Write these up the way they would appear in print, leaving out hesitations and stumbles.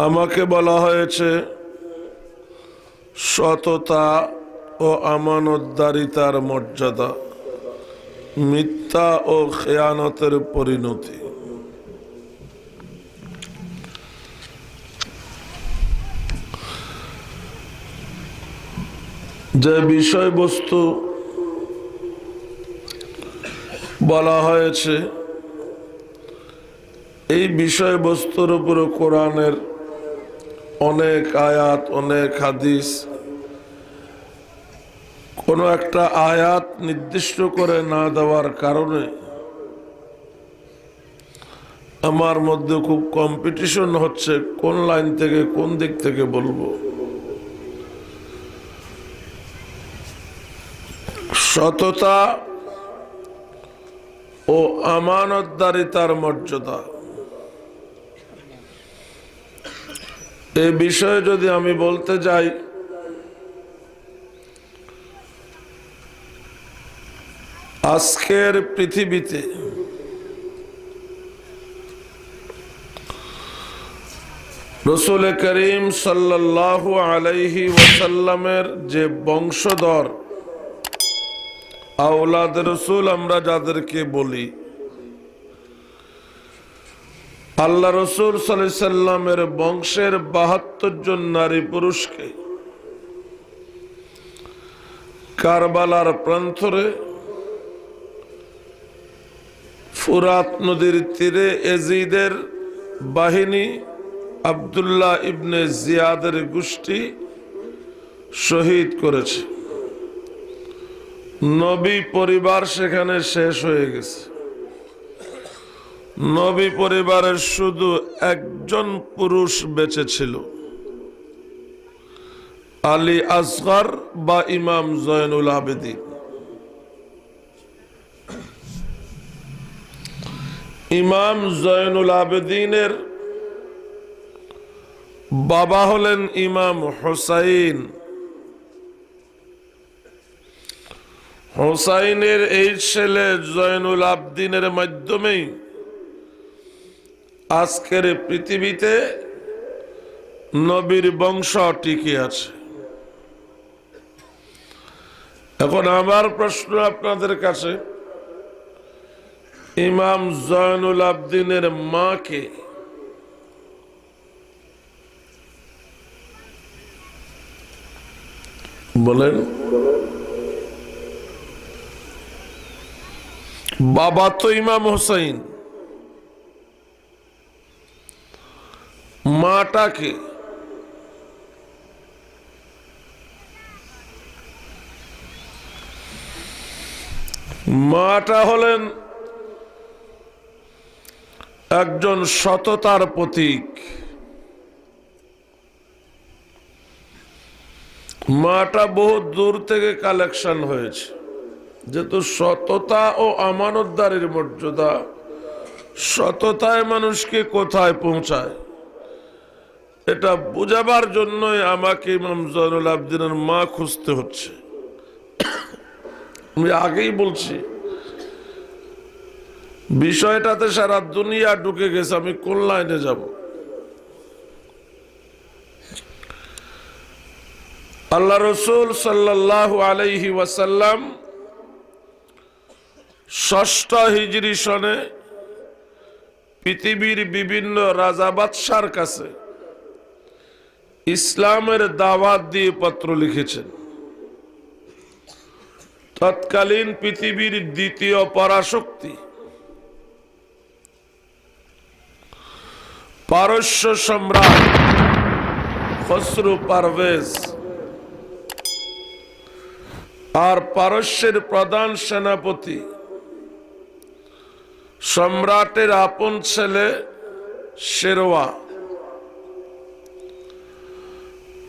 আমাকে বলা হয়েছে সততা ও আমানতদারিতার মর্যাদা, মিথ্যা ও খেয়ানতের পরিণতি। যে বিষয়বস্তু বলা হয়েছে এই বিষয়বস্তুর উপর কোরআনের অনেক আয়াত, অনেক হাদিস, কোনো একটা আয়াত নির্দিষ্ট করে না দেওয়ার কারণে আমার মধ্যে খুব কম্পিটিশন হচ্ছে কোন লাইন থেকে কোন দিক থেকে বলবো। সততা ও আমানতদারিতার মর্যাদা, এই বিষয়ে যদি আমি বলতে যাই, আজকের পৃথিবীতে রাসূল করিম সাল্লাল্লাহু আলাইহি ওয়াসাল্লামের যে বংশধর আওলাদ রসুল আমরা যাদেরকে বলি, আল্লাহ রসুল সাল্লাল্লাহু আলাইহি ওয়াসাল্লামের বংশের ৭২ জন নারী পুরুষকে কারবালার প্রান্তরে ফুরাত নদীর তীরে এজিদের বাহিনী আব্দুল্লাহ ইবনে জিয়াদের গোষ্ঠী শহীদ করেছে। নবী পরিবার সেখানে শেষ হয়ে গেছে। নবী পরিবারের শুধু একজন পুরুষ বেঁচে ছিল, আলী আসগর বা ইমাম জয়নুল আবেদিন। ইমাম জয়নুল আবেদিনের বাবা হলেন ইমাম হুসাইন। হুসাইনের এই ছেলে জয়নুল আবেদিনের মাধ্যমেই আজকের পৃথিবীতে নবীর বংশ টিকে আছে। এখন আমার প্রশ্ন আপনাদের কাছে, ইমাম জয়নুল আবেদিনের মা কে? বলেন। বাবা তো ইমাম হুসাইন, মাটা কে? মাটা হলেন একজন সততার প্রতীক। মাটা বহু দূর থেকে কালেকশন হয়েছে, যেহেতু সততা ও আমানতদারির মর্যাদা, সততায় মানুষকে কোথায় পৌঁছায় এটা বুঝাবার জন্যই আমাকে ইমাম জয়নুল আবেদিনের মা খুঁজতে হচ্ছে। আমি আগেই বলছি, বিষয়টাতে সারা দুনিয়া ঢুকে গেছে, আমি কোন লাইনে যাব? আল্লাহ রসুল সাল্লাল্লাহু আলাইহি ওয়াসাল্লাম ৬ষ্ঠ হিজরি সনে পৃথিবীর বিভিন্ন রাজা বাদশার কাছে ইসলামের দাওয়াত দিয়ে পত্র লিখেছেন। তৎকালীন পৃথিবীর দ্বিতীয় পরাশক্তি পারস্য সম্রাট খসরু পারভেজ আর পারস্যের প্রধান সেনাপতি সম্রাটের আপন ছেলে শেরওয়া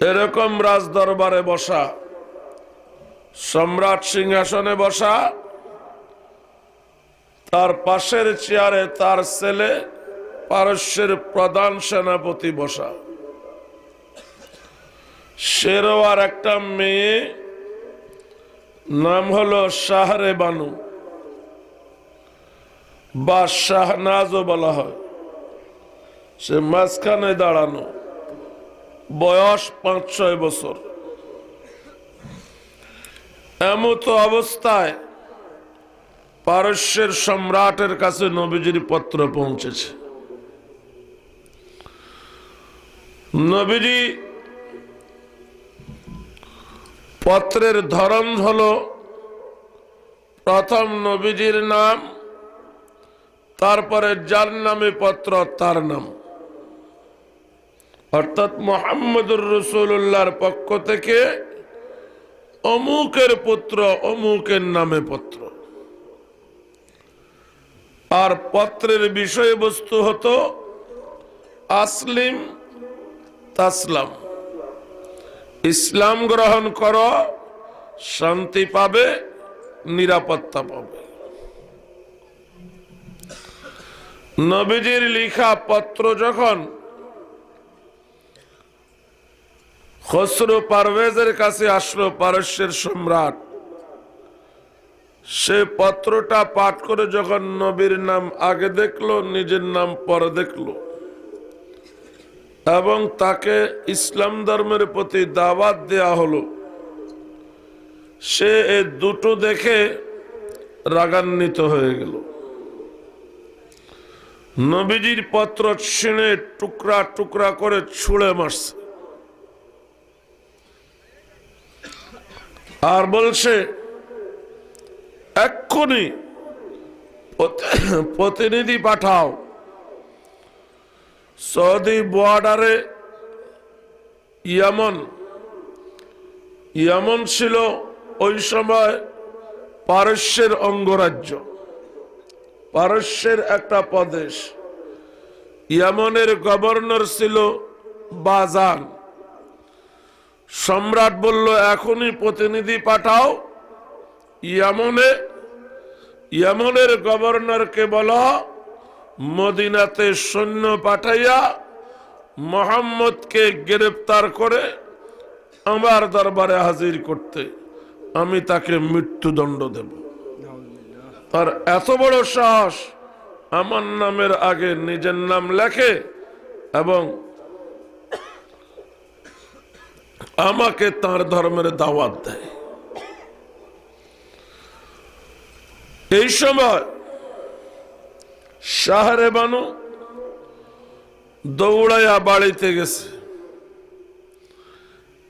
এরকম রাজ দরবারে বসা, সম্রাট সিংহাসনে বসা, তার পাশের চেয়ারে তার ছেলে পারস্যের প্রধান সেনাপতি বসা। শেরওয়ার একটা মেয়ে নাম হলো শাহরে বানু বা শাহনাজও বলা হয়। সে মাঝখানে দাঁড়ানো, বয়স 5-6 বছর। এমত অবস্থায় পারস্যের সম্রাটের কাছে নবীজির পত্র পৌঁছেছে। নবীজি পত্রের ধরন হলো, প্রথম নবীজির নাম, তারপরে যার নামে পত্র তার নাম, অর্থাৎ মুহাম্মদুর রাসূলুল্লাহর পক্ষ থেকে অমুকের পুত্র অমুকের নামে পত্র। আর পত্রের বিষয়বস্তু হতো আসলিম তাসলাম, ইসলাম গ্রহণ করো, শান্তি পাবে, নিরাপত্তা পাবে। নবীজির লিখা পত্র যখন খসরু পারভেজের কাছে আসলো, পারস্যের সম্রাট, সে পত্রটা পাঠ করে যখন নবীর নাম আগে দেখলো, নিজের নাম পরে দেখলো, এবং তাকে ইসলাম ধর্মের প্রতি দাওয়াত দেয়া হলো, সে এই দুটো দেখে রাগান্বিত হয়ে গেল। নবীজির পত্র ছিঁড়ে টুকরা টুকরা করে ছুঁড়ে মারছে, আর বলছে এক্ষুনি প্রতিনিধি পাঠাও। সৌদি বর্ডারে ইয়ামন ছিল ওই সময় পারস্যের অঙ্গরাজ্য, পারস্যের একটা প্রদেশ। ইয়ামনের গভর্নর ছিল বাজান। সম্রাট বলল এখনই প্রতিনিধি পাঠাও ইয়ামনের গভর্নরকে বলো মদিনাতে সৈন্য পাঠাইয়া মুহাম্মদকে গ্রেফতার করে আমার দরবারে হাজির করতে, আমি তাকে মৃত্যুদণ্ড দেব। তার এত বড় সাহস, আমার নামের আগে নিজের নাম লেখে এবং আমাকে তার ধর্মের দাওয়াত দেয়। এই সময় শাহরে বানু দৌড়াইয়া বাড়িতে গেছে,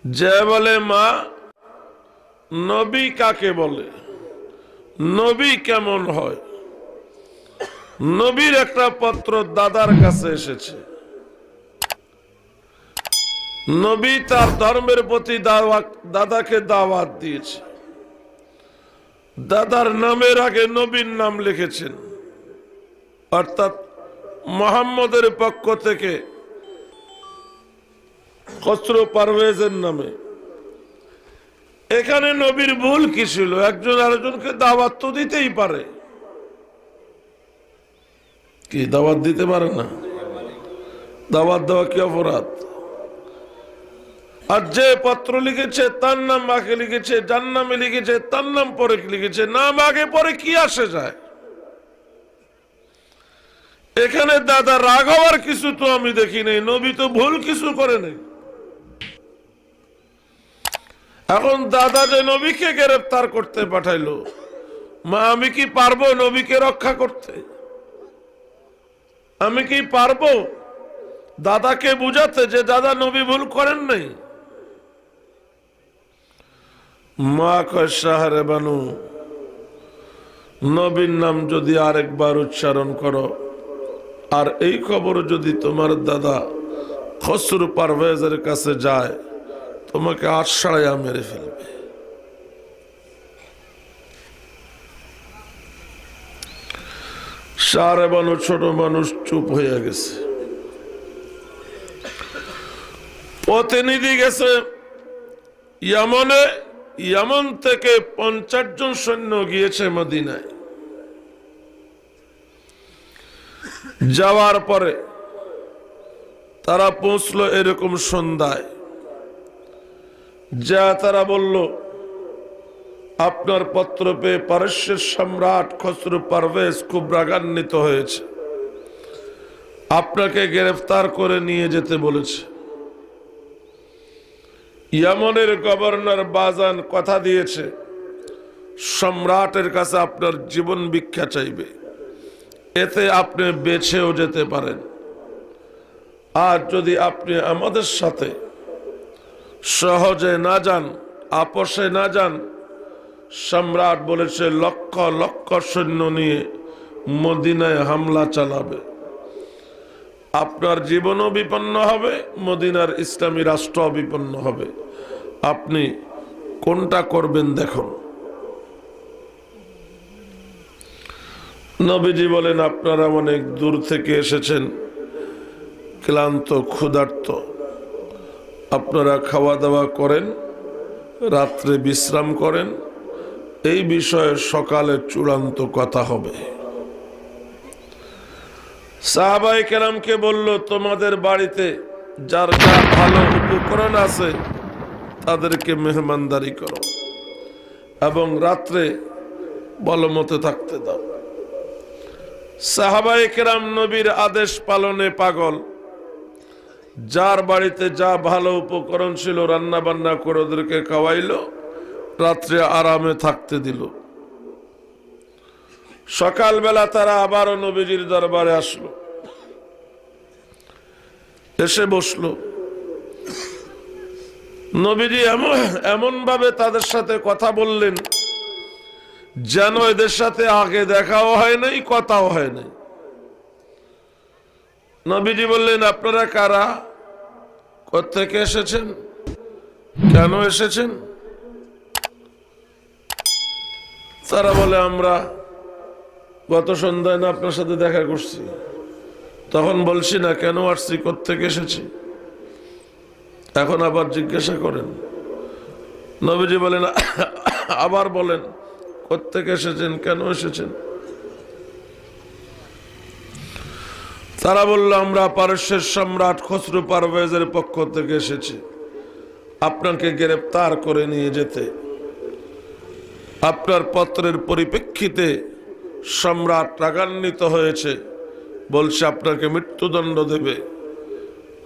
যে বলে মা, নবী কাকে বলে, নবী কেমন হয়? নবীর একটা পত্র দাদার কাছে এসেছে, নবী তার ধর্মের প্রতি দাদাকে দাওয়াত দিয়েছে, দাদার নামের আগে নবীর নাম লিখেছেন, অর্থাৎ মুহাম্মদের পক্ষ থেকে খসরু পারভেজের নামে। এখানে নবীর ভুল কি ছিল? একজন আরেকজনকে দাওয়াত তো দিতেই পারে, কি দাওয়াত দিতে পারে না? দাওয়াত দেওয়া কি অপরাধ? আর যে পত্র লিখেছে তার নাম আগে লিখেছে, যার নামে লিখেছে তার নাম পরে লিখেছে, নাম আগে পরে কি আসে যায়? এখানে দাদা রাগ হওয়ার কিছু তো আমি দেখি নাই, নবী তো ভুল কিছু করে নাই। এখন দাদা যে নবীকে গ্রেফতার করতে পাঠাইলো, মা আমি কি পারবো নবীকে রক্ষা করতে? আমি কি পারবো দাদাকে বুঝাতে যে দাদা নবী ভুল করেন নাই? মা কয় শাহরে বানু, নবীর নাম যদি আরেকবার উচ্চারণ করো, আর এই খবর যদি তোমার দাদা খসরু পারভেজের কাছে যায়, তোমাকে আটসাড়াইয়া মেরে ফেলবে। শাহরে বানু ছোট মানুষ চুপ হয়ে গেছে। প্রতিনিধি গেছে ইয়ামনে, ইয়ামন থেকে 50 জন সৈন্য গিয়েছে মদিনায়। যাওয়ার পরে তারা পৌঁছলো এরকম সন্ধ্যায়, যা তারা বলল আপনার পত্র পেয়ে পারস্যের সম্রাট খসরু পারভেজ খুব রাগান্বিত হয়েছে, আপনাকে গ্রেফতার করে নিয়ে যেতে বলেছে। ইয়েমেনের গভর্নর বাজান কথা দিয়েছে সম্রাটের কাছে আপনার জীবন ভিক্ষা চাইবে, এতে আপনি বেঁচেও যেতে পারেন। আর যদি আপনি আমাদের সাথে সহজে না যান, আপোষে না যান, সম্রাট বলেছে লক্ষ লক্ষ সৈন্য নিয়ে মদিনায় হামলা চালাবে, আপনার জীবনও বিপন্ন হবে, মদিনার ইসলামী রাষ্ট্র বিপন্ন হবে। আপনি কোনটা করবেন দেখুন। নবীজি বলেন, আপনারা অনেক দূর থেকে এসেছেন, ক্লান্ত ক্ষুধার্ত, আপনারা খাওয়া দাওয়া করেন, রাত্রে বিশ্রাম করেন, এই বিষয়ে সকালে চূড়ান্ত কথা হবে। সাহাবায়ে কেরামকে বলল, তোমাদের বাড়িতে যার যা ভালো উপকরণ আছে তাদেরকে মেহমানদারি করো এবং রাত্রে বলমতে থাকতে দাও। সাহাবায়ে কেরাম নবীর আদেশ পালনে পাগল, যার বাড়িতে যা ভালো উপকরণ ছিল রান্না বান্না করে ওদেরকে খাওয়াইলো, রাত্রে আরামে থাকতে দিল। সকালবেলা তারা আবারও নবীজির দরবারে আসলো, এসে বসলো। নবীজি এমন ভাবে তাদের সাথে কথা বললেন যেন এদের সাথে আগে দেখাও হয় নাই, কথাও হয় নাই। নবীজি বললেন, আপনারা কারা, কোত্থেকে এসেছেন, কেন এসেছেন? তারা বলে, আমরা গত সন্ধ্যায় না আপনার সাথে দেখা করছি, তখন বলছি না কেন আসছি, কোত্থেকে এসেছি, এখন আবার জিজ্ঞাসা করেন। নবীজি বলেন, আবার বলেন কোত্থেকে এসেছেন, কেন এসেছেন? তারা বলল, আমরা পারস্যের সম্রাট খসরু পারভেজের পক্ষ থেকে এসেছি আপনাকে গ্রেফতার করে নিয়ে যেতে। আপনার পত্রের পরিপ্রেক্ষিতে সম্রাট রাগান্বিত হয়েছে, বলছে আপনাকে মৃত্যুদণ্ড দেবে।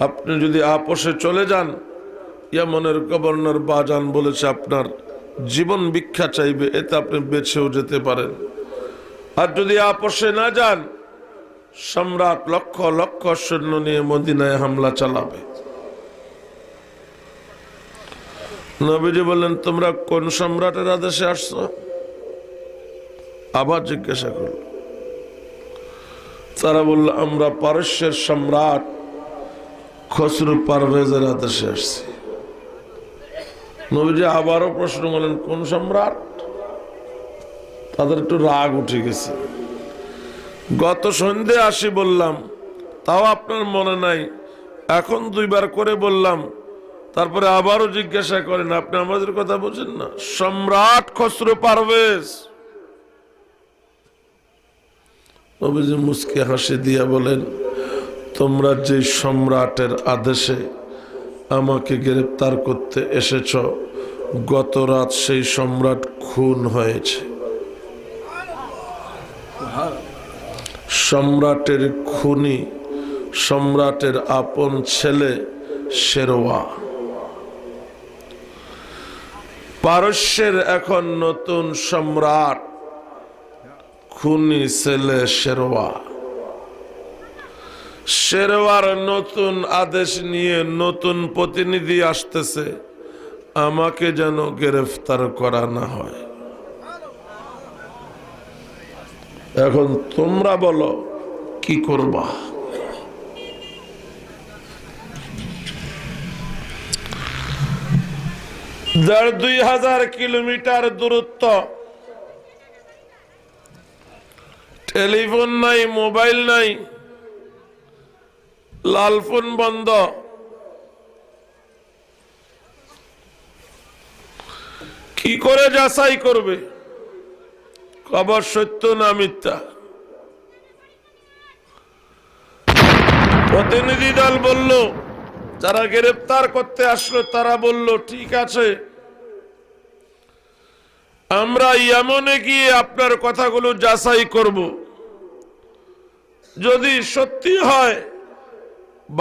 আপনি যদি আপোষে চলে যান, ইয়েমেনের গভর্নর বাজান বলেছে আপনার জীবন ভিক্ষা চাইবে, এতে আপনি বেঁচেও যেতে পারেন। আর যদি আপোষে না যান, সম্রাট লক্ষ লক্ষ সৈন্য নিয়ে মদিনায় হামলা চালাবে। নবীজি বললেন, তোমরা কোন সম্রাটের আদেশে আসছো? আবার জিজ্ঞাসা করল। তারা বলল, আমরা পারস্যের সম্রাট খসরু পারভেজের আদেশে আসছি। নবীজি আবারও প্রশ্ন করলেন, কোন সম্রাট? তাদের একটু রাগ উঠে গেছে। গত সন্ধ্যে আসি বললাম, তাও আপনার মনে নাই, এখন দুইবার করে বললাম, তারপরে আবারও জিজ্ঞাসা করেন, আপনি আমাদের কথা বুঝেন না? সম্রাট খসরু পারভেজ। নবীজি মুস্কি হাসি দিয়া বলেন, তোমরা যে সম্রাটের আদেশে আমাকে গ্রেফতার করতে এসেছ, গত রাত সেই সম্রাট খুন হয়েছে। সম্রাটের খুনি সম্রাটের আপন ছেলে শেরওয়া। পারস্যের এখন নতুন সম্রাট খুনি ছেলে শেরওয়া। শেরওয়ার নতুন আদেশ নিয়ে নতুন প্রতিনিধি আসতেছে, আমাকে যেন গ্রেফতার করা না হয়। এখন তোমরা বলো কি করবা? দেড় 2000 কিলোমিটার দূরত্ব, টেলিফোন নাই, মোবাইল নাই, লালফোন বন্ধ। কি করে যাচাই করবে খবর সত্য না মিথ্যা? প্রতিনিধি দল বলল, যারা গ্রেফতার করতে আসলো তারা বলল, ঠিক আছে, আমরা ইয়েমেনে গিয়ে আপনার কথাগুলো যাচাই করব, যদি সত্যি হয়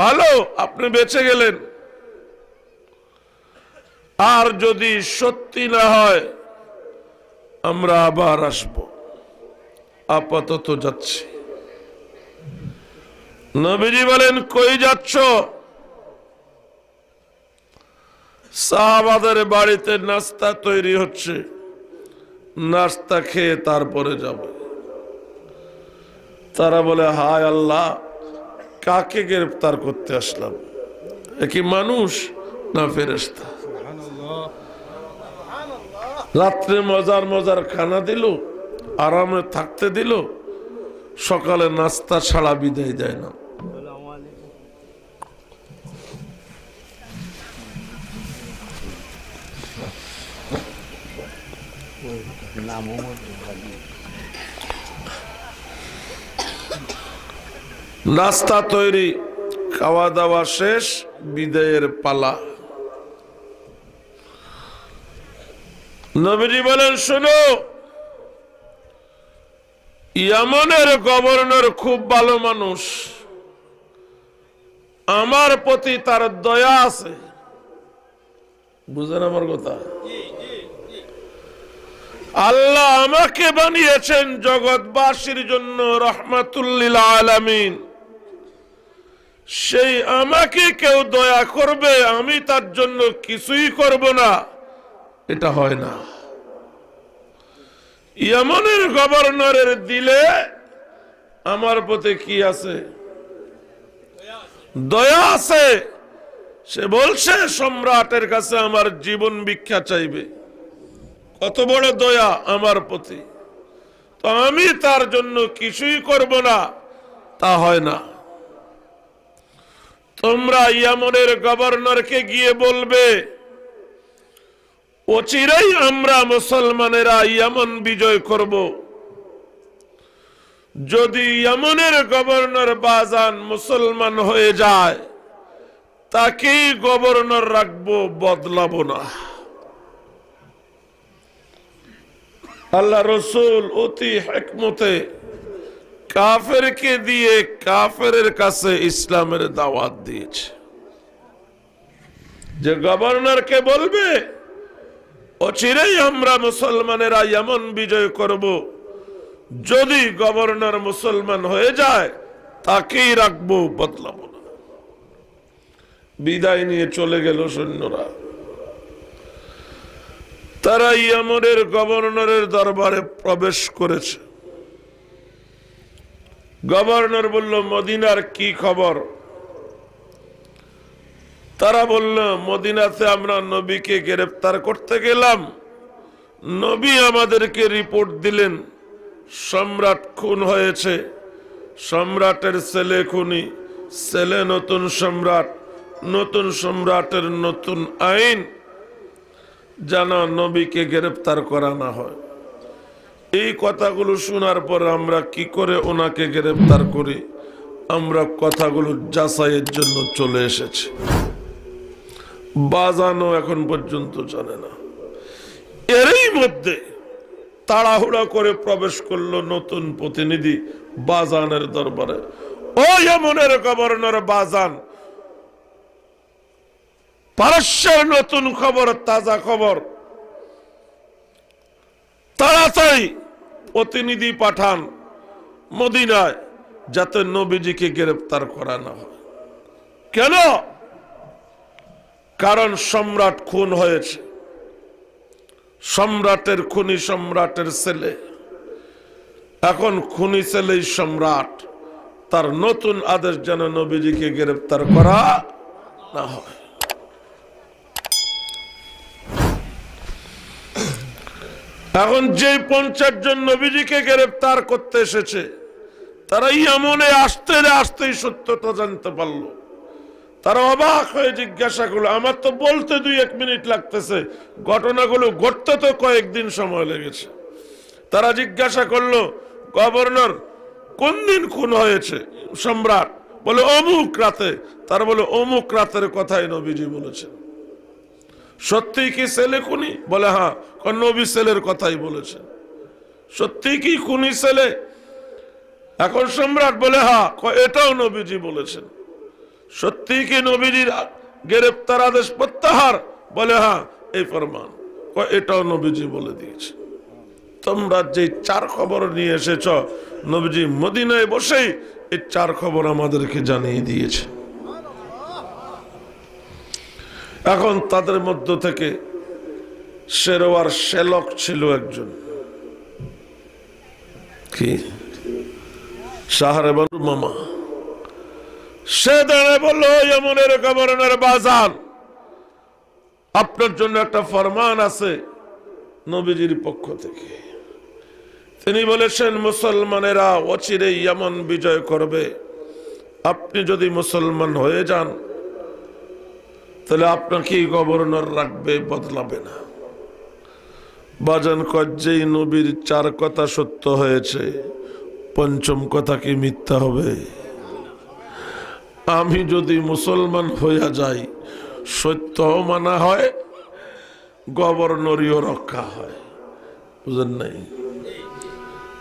ভালো, আপনি বেঁচে গেলেন। আর যদি সত্যি না হয় আমরা আবার আসব, আপাতত যাচ্ছি। নবীজি বলেন, কই যাচ্ছ? সাহাবাদের বাড়িতে নাস্তা তৈরি হচ্ছে, নাস্তা খেয়ে তারপরে যাবে। তারা বলে, হায় আল্লাহ, কাকে গ্রেফতার করতে আসলাম? এ কি মানুষ না ফেরেশতা? রাত্রে মজার মজার খানা দিল, আরামে থাকতে দিল, সকালে নাস্তা ছাড়া বিদায় দেয় না। নাস্তা তৈরি, খাওয়া দাওয়া শেষ, বিদায়ের পালা। নবীজি বলেন, শোনো, ইয়ামানের গভর্নর খুব ভালো মানুষ, আমার প্রতি তার দয়া আছে। বুঝেন আমার কথা? আল্লাহ আমাকে বানিয়েছেন জগৎবাসীর জন্য রহমাতুল লিল আলামিন। সেই আমাকে কেউ দয়া করবে, আমি তার জন্য কিছুই করব না, এটা হয় না। ইয়ামানের গভর্নরের দিলে আমার প্রতি কি আছে? দয়া আছে। সে বলছে সম্রাটের কাছে আমার জীবন ভিক্ষা চাইবে। কত বড় দয়া আমার প্রতি! তো আমি তার জন্য কিছুই করব না, তা হয় না। তোমরা ইয়ামানের গভর্নরকে গিয়ে বলবে, অচিরেই আমরা মুসলমানেরা ইয়ামান বিজয় করব। যদি ইয়ামানের গভর্নর বাজান মুসলমান হয়ে যায়, তাকেই গভর্নর রাখবো, বদলাবো না। আল্লাহ রসুল অতি হিকমতে কাফেরকে দিয়ে কাফেরের কাছে ইসলামের দাওয়াত দিয়েছে। যে গভর্নরকে বলবে অচিরেই আমরা মুসলমানেরা ইয়ামান বিজয় করব, যদি গভর্নর মুসলমান হয়ে যায় তাকেই রাখবো, বদলাবো না। বিদায় নিয়ে চলে গেল সৈন্যরা। তারা ইয়ামানের গভর্নরের দরবারে প্রবেশ করেছে। গভর্নর বলল, মদিনার কি খবর? তারা বলল, মদিনাতে আমরা নবীকে গ্রেফতার করতে গেলাম, নবী আমাদেরকে রিপোর্ট দিলেন সম্রাট খুন হয়েছে, সম্রাটের ছেলে খুনি, ছেলে নতুন সম্রাট, নতুন সম্রাটের নতুন আইন, যেন নবীকে গ্রেফতার করা না হয়। এই কথাগুলো শোনার পর আমরা কি করে ওনাকে গ্রেফতার করি, আমরা কথাগুলো যাচাইয়ের জন্য চলে এসেছি। বাজানো এখন পর্যন্ত জানে না। এরই মধ্যে তাড়াহুড়া করে প্রবেশ করলো নতুন প্রতিনিধি বাজানের দরবারে। ও ইয়ামানের গভর্নর বাজান, পারস্যের নতুন খবর, তাজা খবর, তাড়াতাড়ি প্রতিনিধি পাঠান মদিনায়, যাতে নবীজিকে গ্রেফতার করা না হয়। কেন? কারণ সম্রাট খুন হয়েছে, সম্রাটের খুনি সম্রাটের ছেলে, এখন খুনি ছেলেই সম্রাট, তার নতুন আদেশ যেন নবীজিকে গ্রেফতার করা না হয়। এখন যে 50 জন নবীজিকে গ্রেফতার করতে এসেছে, তারা ইয়ামানে আসতেই সত্যতা জানতে পারলো। তারা অবাক হয়ে জিজ্ঞাসা করলো, আমার তো বলতে 2-1 মিনিট লাগতেছে, ঘটনাগুলো ঘটতে তো কয়েকদিন সময় লেগেছে। তারা জিজ্ঞাসা করলো, গভর্নর কোন দিন খুন হয়েছে? সম্রাট বলে, অমুক রাতে। তারা বলে, অমুক রাতের কথাই নবীজি বলেছেন। সত্যি কি ছেলে খুনি? বলে, হ্যাঁ। নবী ছেলের কথাই বলেছেন। সত্যি কি খুনি ছেলে? এখন সম্রাট বলে, হ্যাঁ। এটাও নবীজি বলেছেন। সত্যি কি নবীজির গ্রেফতার আদেশ প্রত্যাহার? বলে, হ্যাঁ। এই ফরমান, এটাও নবীজি বলে দিয়েছে। তোমরা যে 4 খবর নিয়ে এসেছ, নবীজি মদিনায় বসেই এই 4 খবর আমাদেরকে জানিয়ে দিয়েছে। এখন তাদের মধ্য থেকে শেরওয়ার শেলক ছিল একজন, কি শাহরে বানু মামা। সে দাঁড়ায় বলল, ইয়েমেনের গভর্নর বাজান, আপনার জন্য একটা ফরমান আছে নবীজির পক্ষ থেকে। তিনি বলেছেন, মুসলমানেরা অচিরে ইয়েমেন বিজয় করবে, আপনি যদি মুসলমান হয়ে যান তাহলে আপনাকে গভর্নর রাখবে, বদলাবে না। বাজান যেই নবীর 4 কথা সত্য হয়েছে, 5ম কথা কি মিথ্যা হবে? আমি যদি মুসলমান হইয়া যাই, সত্য মানা হয়, গভর্নরিও রক্ষা হয়। বুঝেন নাই?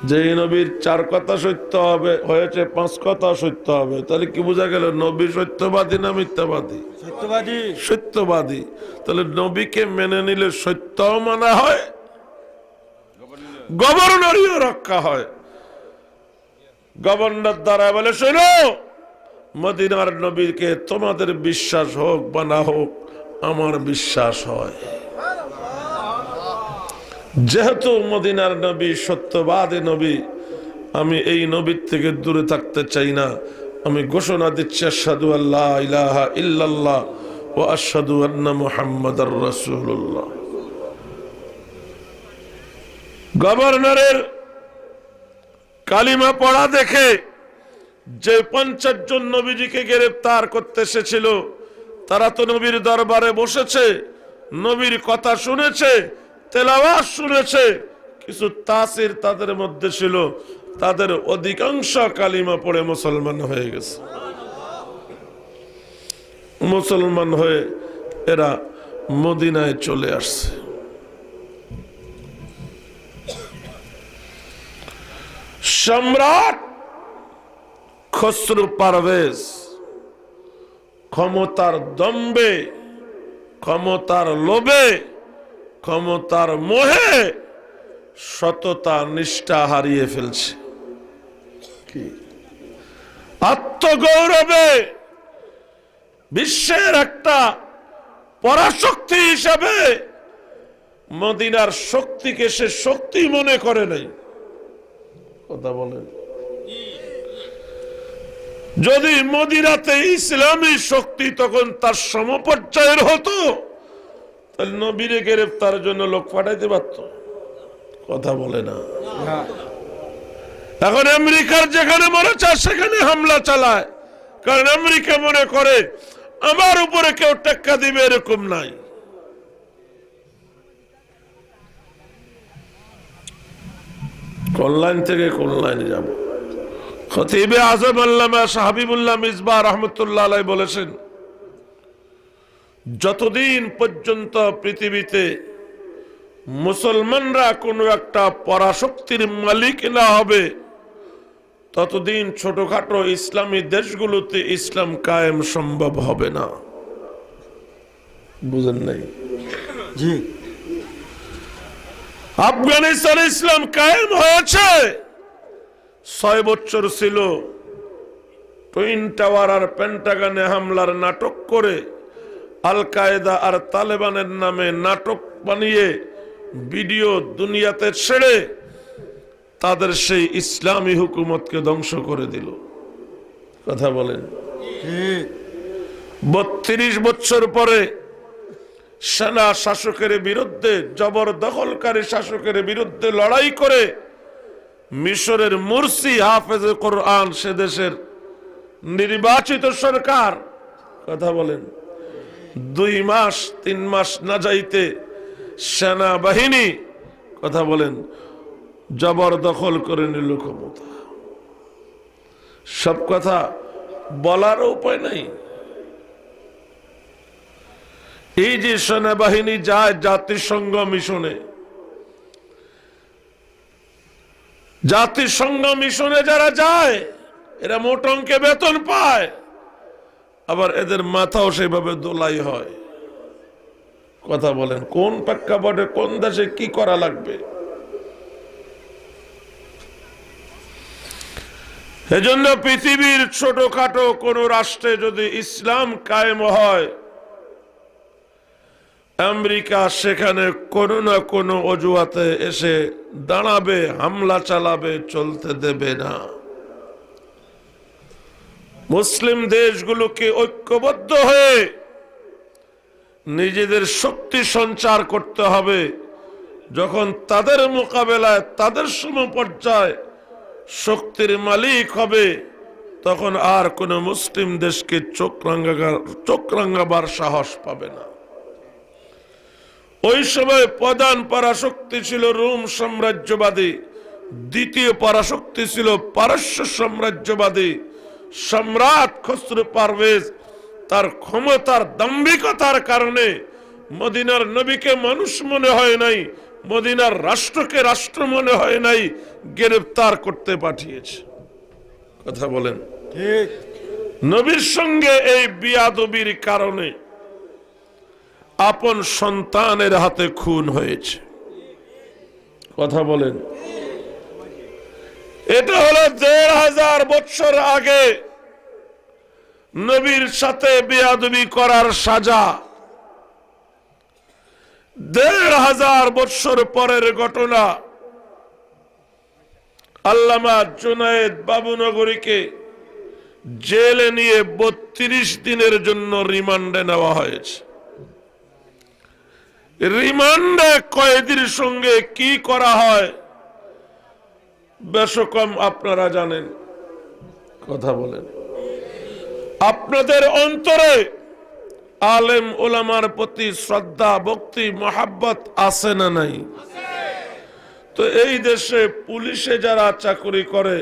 যেই নবীর 4 কথা সত্য হবে হয়েছে, 5 কথা সত্য হবে, তাহলে কি বোঝা গেল? নবী সত্যবাদী না মিথ্যাবাদী? সত্যবাদী। সত্যবাদী। তাহলে নবীকে মেনে নিলে সত্য মানা হয়, গভর্নরিও রক্ষা হয়। গভর্নর দ্বারা বলে, শোনো, মদিনার নবীকে তোমাদের বিশ্বাস হোক বা না হোক, আমার বিশ্বাস হয়। যেহেতু মদিনার নবী সত্যবাদী নবী, আমি এই নবীর থেকে দূরে থাকতে চাই না। আমি ঘোষণা দিচ্ছি, আশহাদু আল্লা ইলাহা ইল্লাল্লাহ ওয়া আশহাদু আন্না মুহাম্মাদার রাসূলুল্লাহ। গভর্নরের কালিমা পড়া দেখে যে 50 জন নবীজিকে গ্রেফতার করতে এসেছিল, তারা তো নবীর দরবারে বসেছে, নবীর কথা শুনেছে, তেলাওয়াত শুনেছে, কিছু তাসির তাদের মধ্যে ছিল, তাদের অধিকাংশ কালিমা পড়ে মুসলমান হয়ে গেছে। মুসলমান হয়ে এরা মদিনায় চলে আসছে। সম্রাট খসরু পারভেজ ক্ষমতার দম্বে, ক্ষমতার লোভে, ক্ষমতার মোহে সততা নিষ্ঠা হারিয়ে ফেলছে। কি আত্মগৌরবে বিশ্বের একটা পরাশক্তি হিসাবে মদিনার শক্তিকে সে শক্তি মনে করে নাই। কথা বলেন, যদি মদিনাতে ইসলামী শক্তি তখন তার সমপর্যায়ের হতো, তাহলে নবীরে গ্রেফতারের জন্য লোক পাঠাইতে পারত। কথা বলে না। এখন আমেরিকার যেখানে মনে চায় সেখানে হামলা চালায়, কারণ আমেরিকা মনে করে আমার উপরে কেউ টেক্কা দিবে, এরকম নাই। কোন লাইন থেকে কোন লাইনে যাব? খতিবে আজম আল্লামা শাহ হাবিবুল্লাহ মিসবাহ রাহমাতুল্লাহ আলাইহি বলেছেন, যতদিন পর্যন্ত পৃথিবীতে মুসলমানরা কোনো একটা পরাশক্তির মালিক না হবে, ততদিন ছোটখাটো ইসলামী দেশগুলোতে ইসলাম কায়েম সম্ভব হবে না। বুঝেন নাই? জি। আফগানিস্তানে ইসলাম কায়েম হয়েছে, 6 বছর ছিল। টুইন টাওয়ার আর পেন্টাগনে হামলার নাটক করে, আল কায়েদা আর তালেবানের নামে নাটক বানিয়ে ভিডিও দুনিয়াতে ছেড়ে তাদের সেই ইসলামী হুকুমতকে ধ্বংস করে দিল। কথা বলেন। 32 বছর পরে সেনা শাসকের বিরুদ্ধে, জবরদখলকারী শাসকের বিরুদ্ধে লড়াই করে মিশরের মুরসি হাফেজে কোরআন, সে দেশের নির্বাচিত সরকার, কথা বলেন, 2 মাস 3 মাস না যাইতে সেনাবাহিনী, কথা বলেন, জবরদখল করে নিল ক্ষমতা। সব কথা বলার উপায় নাই। এই যে সেনাবাহিনী যায় জাতিসংঘ মিশনে, জাতিসংঘ মিশনে যারা যায় এরা মোট অঙ্কে বেতন পায়, আবার এদের মাথাও সেভাবে দোলাই হয়। কথা বলেন, কোন প্রেক্ষাপটে কোন দেশে কি করা লাগবে? এজন্য পৃথিবীর ছোটখাটো কোন রাষ্ট্রে যদি ইসলাম কায়েম হয়, আমেরিকা সেখানে কোনো না কোনো অজুহাতে এসে দাঁড়াবে, হামলা চালাবে, চলতে দেবে না। মুসলিম দেশগুলোকে ঐক্যবদ্ধ হয়ে নিজেদের শক্তি সঞ্চার করতে হবে। যখন তাদের মোকাবেলায়, তাদের সমপর্যায় শক্তির মালিক হবে, তখন আর কোন মুসলিম দেশকে চোখ রাঙাবার সাহস পাবে না। ওই সময় প্রধান পরাশক্তি ছিল রোম সাম্রাজ্যবাদী, দ্বিতীয় পরাশক্তি ছিল পারস্য সাম্রাজ্যবাদী। সম্রাট খসরু পারভেজ তার ক্ষমতার দাম্ভিকতার কারণে মদিনার নবীকে মানুষ মনে হয় নাই, মদিনার রাষ্ট্রকে রাষ্ট্র মনে হয় নাই, গ্রেফতার করতে পাঠিয়েছে। কথা বলেন ঠিক? নবীর সঙ্গে এই বিয়াদবির কারণে আপন সন্তানের হাতে খুন হয়েছে। কথা বলেন, এটা হলো ১৫০০ বছর আগে নবীর সাথে বেয়াদবি করার সাজা। ১৫০০ বছর পরের ঘটনা। আল্লামা জুনায়েদ বাবুনগরীকে জেলে নিয়ে ৩২ দিনের জন্য রিমান্ডে নেওয়া হয়েছে। রিমান্ডে কয়েদির সঙ্গে কি করা হয় বেশ কম আপনারা জানেন। কথা বলেন, আপনাদের অন্তরে আলেম ওলামার প্রতি শ্রদ্ধা, ভক্তি, মহাব্বত আছে না নাই? তো এই দেশে পুলিশে যারা চাকরি করে,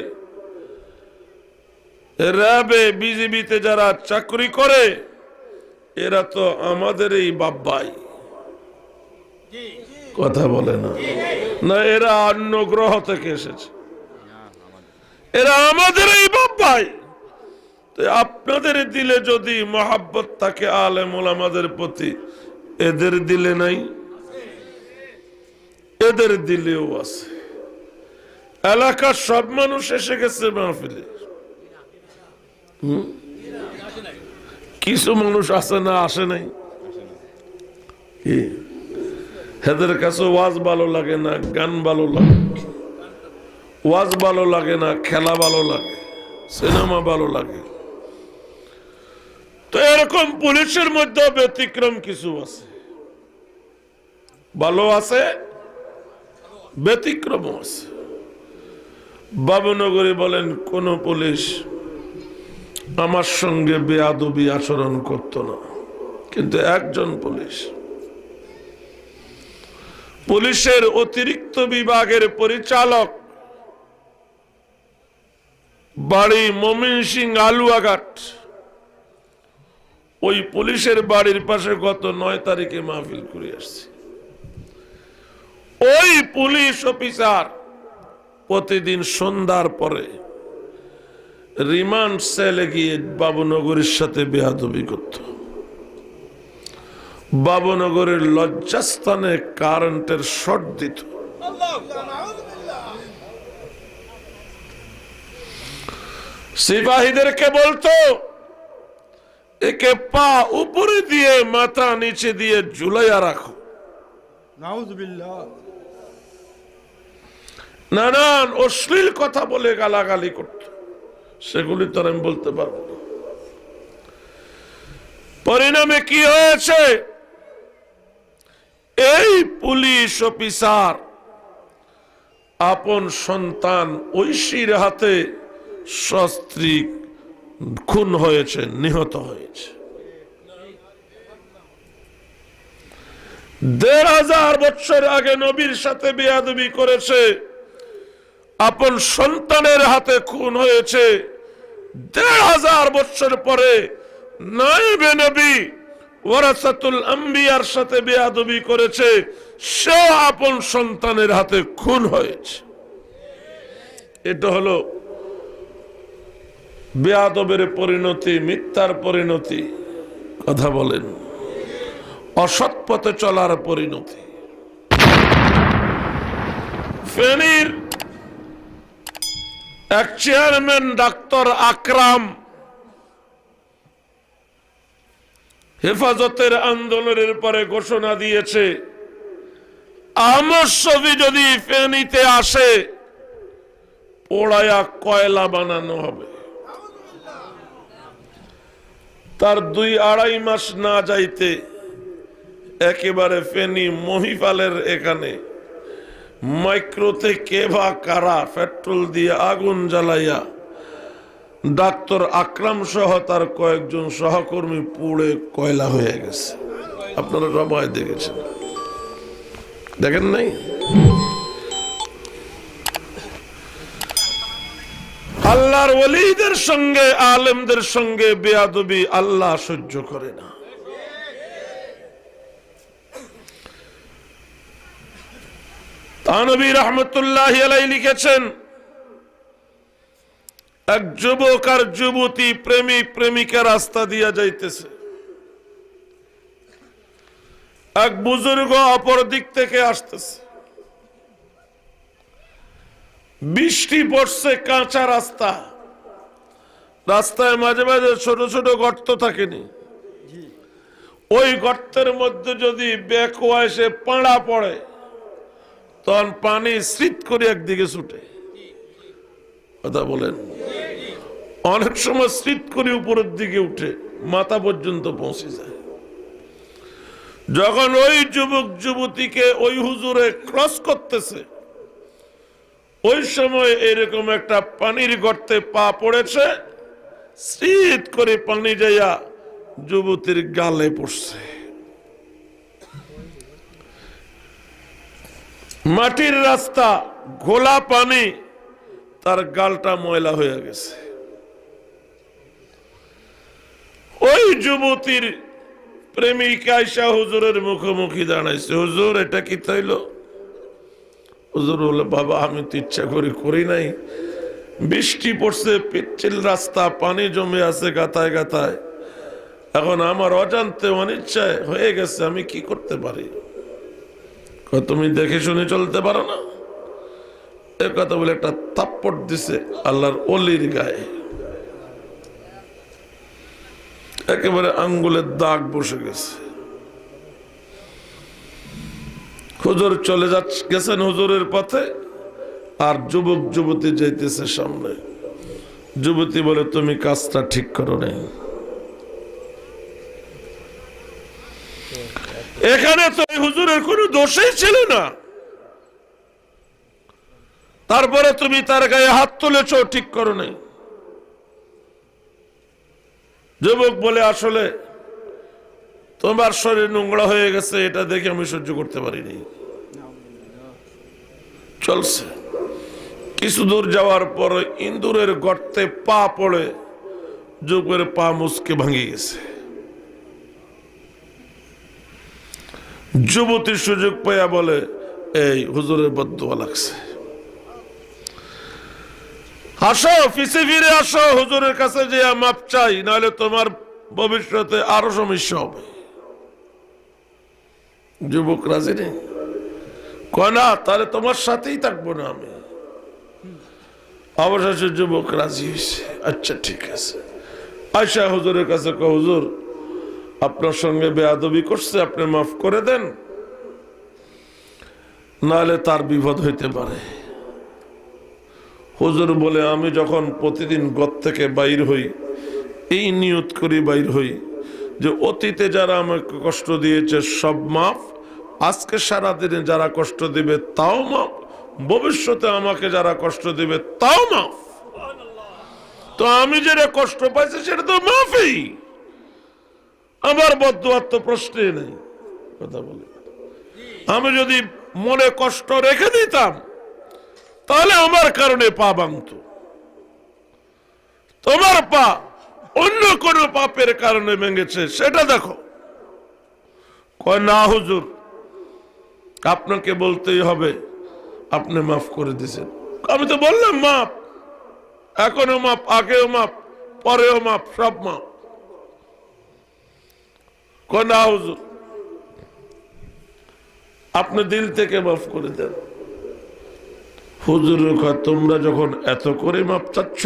র্যাবে, বিজিবিতে যারা চাকরি করে, এরা তো আমাদের এই বাপ ভাই। কথা বলে না, না এরা অন্য গ্রহ থেকে এসেছে, এরা আমাদের এই বাপ ভাই। আপনাদের দিলে যদি মহাব্বত থাকে আলেম ওলামাদের প্রতি, এদের দিলে নাই? এদের দিলেও আছে। এলাকার সব মানুষ এসে গেছে মাহফিলে, কিছু মানুষ আছে না, আসে নাই। এদের কাছে ওয়াজ ভালো লাগে না, গান ভালো লাগে, ওয়াজ ভালো লাগে না, খেলা ভালো লাগে, সিনেমা ভালো লাগে। তো এরকম পুলিশের মধ্যে ব্যতিক্রম কিছু আছে, ভালো আছে, ব্যতিক্রম আছে। বাবুনগরী বলেন, কোন পুলিশ আমার সঙ্গে বেয়াদবি আচরণ করত না, কিন্তু একজন পুলিশের অতিরিক্ত বিভাগের পরিচালক, বাড়ি ময়মনসিংহ আলুয়াঘাট, ওই পুলিশের বাড়ির পাশে গত ৯ তারিখে মাহফিল করে আসছে। ওই পুলিশ অফিসার প্রতিদিন সন্ধ্যার পরে রিমান্ড সেলে গিয়ে বাবুনগরীর সাথে বেয়াদবি করত। বাবুনগরের লজ্জাস্থানে কারেন্টের শর্ট দিত। সিপাহীদেরকে বলতো, একে পা উপরে দিয়ে মাথা নিচে দিয়ে ঝুলাইয়া রাখো। নানান অশ্লীল কথা বলে গালাগালি করত, সেগুলি তো আমি বলতে পারবো না। পরিণামে কি হয়েছে? এই পুলিশ অফিসার আপন সন্তান ঐশীর হাতে সস্ত্রী খুন হয়েছে, নিহত হয়েছে। ১৫০০ বছর আগে নবীর সাথে বেয়াদবি করেছে, আপন সন্তানের হাতে খুন হয়েছে। ১৫০০ বছর পরে নায়েবে নবী ওয়ারাসাতুল আম্বিয়ার সাথে বেয়াদবি করেছে, সে আপন সন্তানের হাতে খুন হয়েছে। এটা হলো বেয়াদবের পরিণতি, মিথ্যার পরিণতি। কথা বলেন, অসত্য পথে চলার পরিণতি। ফেনীর এক চেয়ারম্যান ডাক্তার আকরাম হেফাজতের আন্দোলনের পরে ঘোষণা দিয়েছে, আহমদ শফি যদি ফেনীতে আসে পোড়ায়া কয়লা বানানো হবে। তার 2-2.5 মাস না যাইতে একেবারে ফেনী মহিফালের এখানে মাইক্রোতে কে বা কারা পেট্রোল দিয়ে আগুন জ্বালাইয়া ডাক্তার আকরাম সহ তার কয়েকজন সহকর্মী পুড়ে কয়লা হয়ে গেছে। আপনারা সবাই দেখেছেন, দেখেন নাই? আল্লাহর ওলীদের সঙ্গে আলেমদের সঙ্গে বেয়াদবি আল্লাহ সহ্য করে না। তানবী রহমতুল্লাহি আলাইহি লিখেছেন, এক যুবক আর যুবতী প্রেমিক প্রেমিকা রাস্তা দিয়া যাইতেছে। এক বুজুর্গ অপর দিক থেকে আসতেছে। বৃষ্টি পড়ছে, কাঁচা রাস্তা, রাস্তায় মাঝে মাঝে ছোট ছোট গর্ত থাকেনি। ওই গর্তের মধ্যে যদি বেকুয়া এসে পাড়া পড়ে তখন পানি স্রিত করে একদিকে ছুটে। কথা বলেন? অনেক সময় স্রিত করে উপরের দিকে উঠে মাথা পর্যন্ত পৌঁছে যায়। যখন ওই যুবক যুবতীকে ওই হুজুরে ক্রস করতেছে, ওই সময় এরকম একটা পানির গর্তে পা পড়েছে, স্রিত করে পানি যাইয়া যুবতীর গালে পড়ছে। মাটির রাস্তা, ঘোলা পানি, তার গালটা ময়লা হয়ে গেছে। ওই যুবতীর প্রেমিকা আয়েশা হুজুরের মুখোমুখি দাঁড়াইছে, হুজুর এটা কি তাইল? হুজুর বলে, বাবা আমি তো ইচ্ছা করি নাই, বৃষ্টি পড়ছে, পিচ্ছিল রাস্তা, পানি জমে আছে গাতায় গাতায়, এখন আমার অজান্তে অনিচ্ছায় হয়ে গেছে, আমি কি করতে পারি? তুমি দেখে শুনে চলতে পারো না? এ কথা বলে একটা থাপ্পড় দিছে আল্লাহর ওলির গায়ে, একেবারে আঙ্গুলের দাগ বসে গেছে। হুজুর চলে গেছেন হুজুরের পথে, আর যুবক যুবতী যাইতেছে সামনে। যুবতী বলে, তুমি কাজটা ঠিক করো নাই, এখানে তো হুজুরের কোনো দোষই ছিল না, তারপরে তুমি তার গায়ে হাত তুলেছ, ঠিক করো নাই। যুবক বলে, আসলে তোমার শরীর নোংরা হয়ে গেছে, এটা দেখে আমি সহ্য করতে পারিনি। চলছে কিছু দূর যাওয়ার পর ইন্দুরের গর্তে পা পড়ে যুবকের পা মুচকে ভাঙে গেছে। যুবতীর সুযোগ পাইয়া বলে, এই হুজুরের বদদুয়া লাগছে, আসো পিছে ফিরে আসো, হুজুরের কাছে যে মাপ চাই, নাহলে তোমার ভবিষ্যতে আরো সমস্যা হবে। যুবক রাজি নেই, কয় না তাহলে তোমার সাথেই থাকবো না আমি। অবশেষে যুবক রাজি হয়েছে, আচ্ছা ঠিক আছে। আয়েশা হুজুরের কাছে কয়, হুজুর আপনার সঙ্গে বেয়াদবি করছে, আপনি মাফ করে দেন, নাহলে তার বিপদ হইতে পারে। হুজুর বলে, আমি যখন প্রতিদিন ঘর থেকে বাইর হই, এই নিয়ত করি বাইর হই যে অতীতে যারা আমাকে কষ্ট দিয়েছে সব মাফ, আজকে সারাদিনে যারা কষ্ট দিবে তাও মাফ, ভবিষ্যতে আমাকে যারা কষ্ট দিবে তাও মাফ। তো আমি যেটা কষ্ট পাইছি সেটা তো মাফই, আমার বদদুয়ার তো প্রশ্নই নেই। কথা বলে, আমি যদি মনে কষ্ট রেখে দিতাম তাহলে আমার কারণে পা ভাঙত, তোমার পা অন্য কোন পাপের কারণে ভেঙেছে সেটা দেখো। কয় না হুজুর, আপনাকে বলতেই হবে, আপনি মাফ করে দিয়েছেন। আমি তো বললাম মাপ, এখনো মাপ, আগেও মাপ, পরেও মাপ, সব মাপ। কয় না হুজুর, আপনি দিল থেকে মাফ করে দেন। হুজুর তোমরা যখন এত করে মাপ চাচ্ছ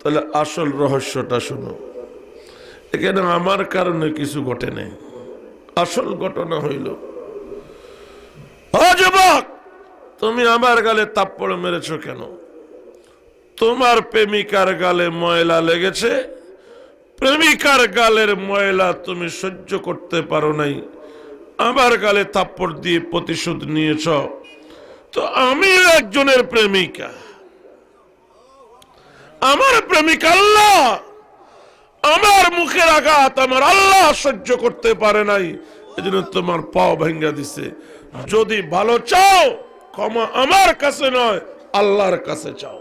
তাহলে আসল রহস্যটা শুনো। এখানে আমার কারণে কিছু ঘটে নেই, আসল ঘটনা হইল যুবক তুমি আমার গালে থাপ্পড় মেরেছ কেন? তোমার প্রেমিকার গালে ময়লা লেগেছে, প্রেমিকার গালের ময়লা তুমি সহ্য করতে পারো নাই, আমার গালে থাপ্পড় দিয়ে প্রতিশোধ নিয়েছ। তো আমিও একজনের প্রেমিকা, আমার প্রেমিকা আল্লাহ, আমার মুখের আঘাত আমার আল্লাহ সহ্য করতে পারে নাই, এজন্য তোমার পাও ভেঙ্গা দিছে। যদি ভালো চাও ক্ষমা আমার কাছে নয় আল্লাহর কাছে চাও।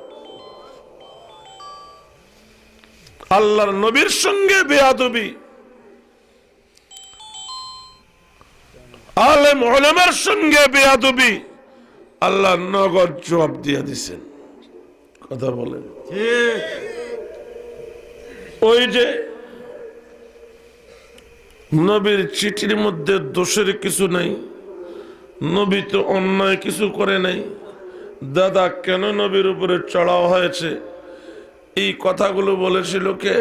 আল্লাহর নবীর সঙ্গে বেয়াদবি, আলেম ওলামার সঙ্গে বেয়াদবি, আল্লাহ নগদ জবাব দিয়ে দিছেন। কথা বলেন ওই যে নবীর চিঠির মধ্যে দোষের কিছু নাই, নবী তো অন্যায় কিছু করে নাই, দাদা কেন নবীর উপরে চড়াও হয়েছে এই কথাগুলো বলেছিল কে?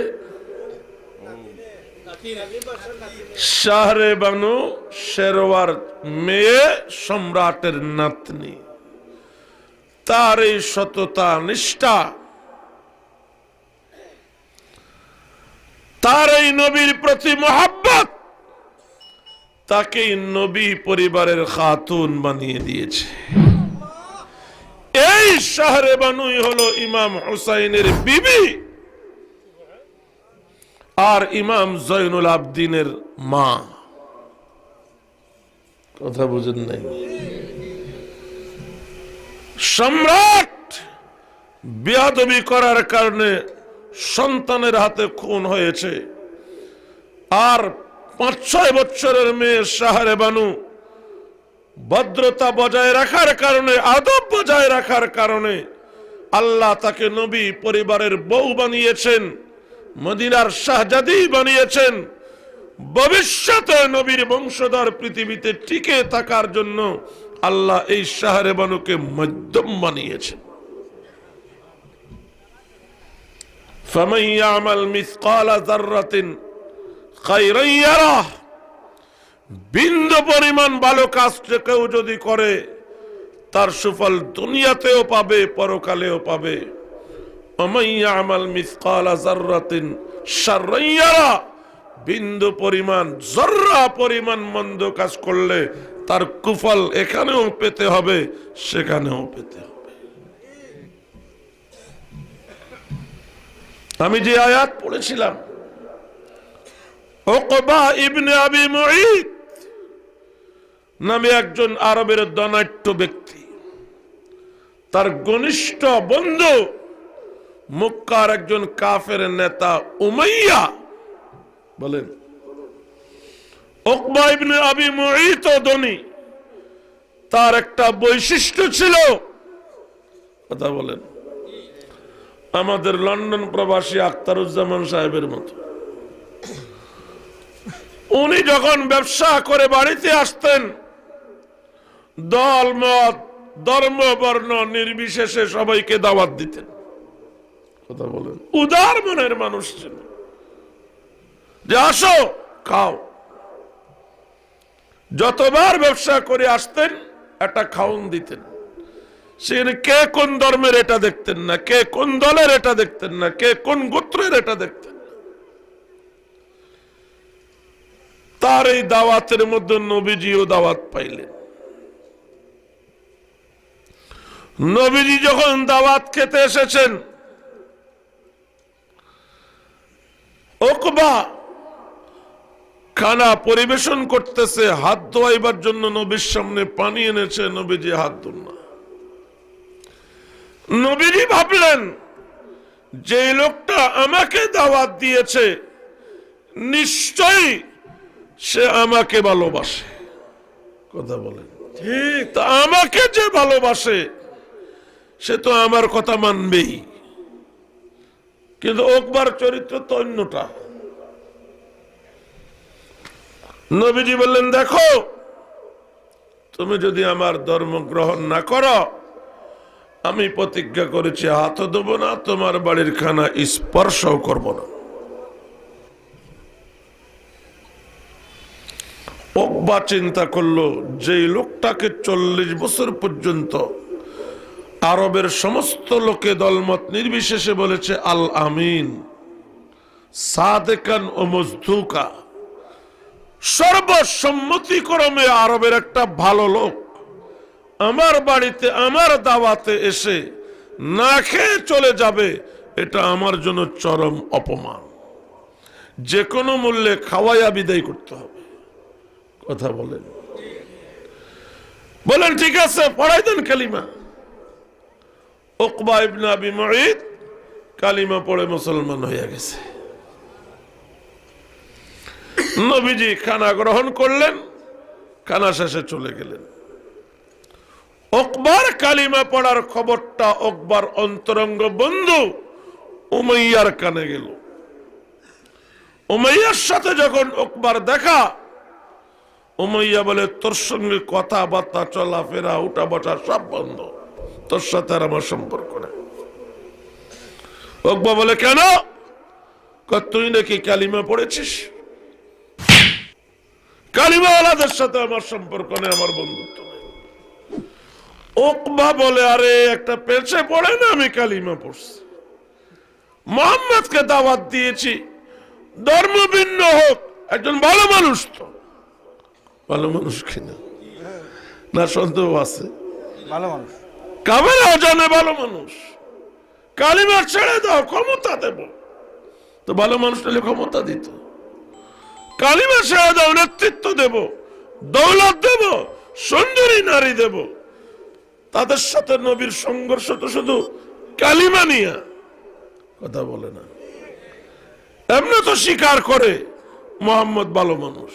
শাহরে বানু শেরওয়ার মেয়ে, সম্রাটের নাতনি। তার এই সততা নিষ্ঠা, তার এই নবীর প্রতি মহব্বত তাকে নবী পরিবারের খাতুন বানিয়ে দিয়েছে। এই শাহরে বানুই হলো ইমাম হুসাইনের বিবি আর ইমাম জয়নুল আবদিনের মা। কথা বুঝেন নাই? সম্রাট বেয়াদবি করার কারণে সন্তানের হাতে খুন হয়েছে, আর 5-6 বছরের মেয়ে শাহরে বানু ভদ্রতা বজায় রাখার কারণে, আদব বজায় রাখার কারণে আল্লাহ তাকে নবী পরিবারের বউ বানিয়েছেন, মদিনার শাহজাদি বানিয়েছেন। ভবিষ্যতে নবীর বংশধর পৃথিবীতে টিকে থাকার জন্য আল্লাহ এই শাহরে বানুকে মধ্যম বানিয়েছেন। ফামান ইয়ামাল মিসকালা যাররাতিন খায়রান ইয়ারাহ, বিন্দু পরিমাণ ভালো কাজ কেউ যদি করে তার সুফল দুনিয়াতেও পাবে পরকালেও পাবে। ওমান ইয়ামাল মিসকালা যাররাতিন শাররান ইয়ারাহ, বিন্দু পরিমাণ জর্রা পরিমাণ মন্দ কাজ করলে তার কুফল এখানেও পেতে হবে সেখানেও পেতে হবে। আমি যে আয়াত পড়েছিলাম, উকবা ইবনে আবি মুঈত নামে একজন আরবের ধনাঢ্য ব্যক্তি, তার ঘনিষ্ঠ বন্ধু মক্কার একজন কাফের নেতা উমাইয়া। বলেন উকবা ইবনে আবি মুঈত ধনী, তার একটা বৈশিষ্ট্য ছিল, কথা বলেন, আমাদের লন্ডন প্রবাসী আখতারুজ্জামান সাহেবের মতো। উনি যখন ব্যবসা করে বাড়িতে আসতেন, দল মত ধর্ম বর্ণ নির্বিশেষে সবাইকে দাওয়াত দিতেন। কথা বলেন, উদার মনের মানুষ ছিল, যে আসো খাও। যতবার ব্যবসা করে আসতেন একটা খাওন দিতেন। সেখানে কে কোন ধর্মের এটা দেখতেন না, কে কোন দলের এটা দেখতেন না, কে কোন গোত্রের এটা দেখতেন। তার এই দাওয়াতের মধ্যে নবীজিও দাওয়াত পাইলেন। নবীজি যখন দাওয়াত খেতে এসেছেন, উকবা খানা পরিবেশন করতেছে, হাত ধোয়াইবার জন্য নবীর সামনে পানি এনেছে, নবীজি হাত ধুন না। নবীজি ভাবলেন যে লোকটা আমাকে দাওয়াত দিয়েছে নিশ্চয়ই সে আমাকে ভালোবাসে। কথা বলেন ঠিক, তা আমাকে যে ভালোবাসে সে তো আমার কথা মানবেই। কিন্তু উকবার চরিত্র তো অন্যটা। নবীজি বললেন, দেখো তুমি যদি আমার ধর্ম গ্রহণ না করো, আমি প্রতিজ্ঞা করেছি হাতও দেব না, তোমার বাড়ির খানা স্পর্শও করব না। উকবা চিন্তা করলো, যেই লোকটাকে 40 বছর পর্যন্ত আরবের সমস্ত লোকে দলমত নির্বিশেষে বলেছে আল আমিন, সাদেকান ও মজদুকা, সর্বসম্মতিক্রমে আরবের একটা ভালো লোক আমার বাড়িতে আমার দাওয়াতে এসে না খেয়ে চলে যাবে, এটা আমার জন্য চরম অপমান। যে কোনো মূল্যে খাওয়াইয়া বিদায় করতে হবে। কথা বলেন, বলেন ঠিক আছে, পড়াই দেন কালিমা। উকবা ইবনে আবি মুঈত কালিমা পড়ে মুসলমান হয়ে গেছে। নবীজি খানা গ্রহণ করলেন, খানা শেষে চলে গেলেন। উকবার কালিমা পড়ার খবরটা উকবার অন্তরঙ্গ বন্ধু উমাইয়ার কানে গেল। উমাইয়ার সাথে যখন উকবার দেখা, উমাইয়া বলে তোর সঙ্গে কথাবার্তা চলাফেরা উঠা বসা সব বন্ধ, তোর সাথে আর আমার সম্পর্ক নেই। উকবা বলে কেন? তুই নাকি কালিমা পড়েছিস? কালিমাওয়ালাদের সাথে আমার সম্পর্ক নেই, আমার বন্ধুত্ব নেই। উকবা বলে আরে একটা পেছে পড়ে না, আমি কালিমা পড়ছি, মুহাম্মদকে দাওয়াত দিয়েছি, ধর্ম ভিন্ন হোক, একজন ভালো মানুষ। তো ভালো মানুষ কিনা না সন্দেহ আছে? ভালো মানুষ, কামেরাও জানে ভালো মানুষ। কালিমা ছেড়ে দাও, ক্ষমতা দেব। তো ভালো মানুষ হলে ক্ষমতা দিত। কালিমা ছেড়ে দাও, নেতৃত্ব দেব, দৌলত দেব, সুন্দরী নারী দেব। তাদের সাথে নবীর সংঘর্ষ তো শুধু কালিমা নিয়ে। কথা বলে না, এমনি তো স্বীকার করে মুহাম্মদ ভালো মানুষ।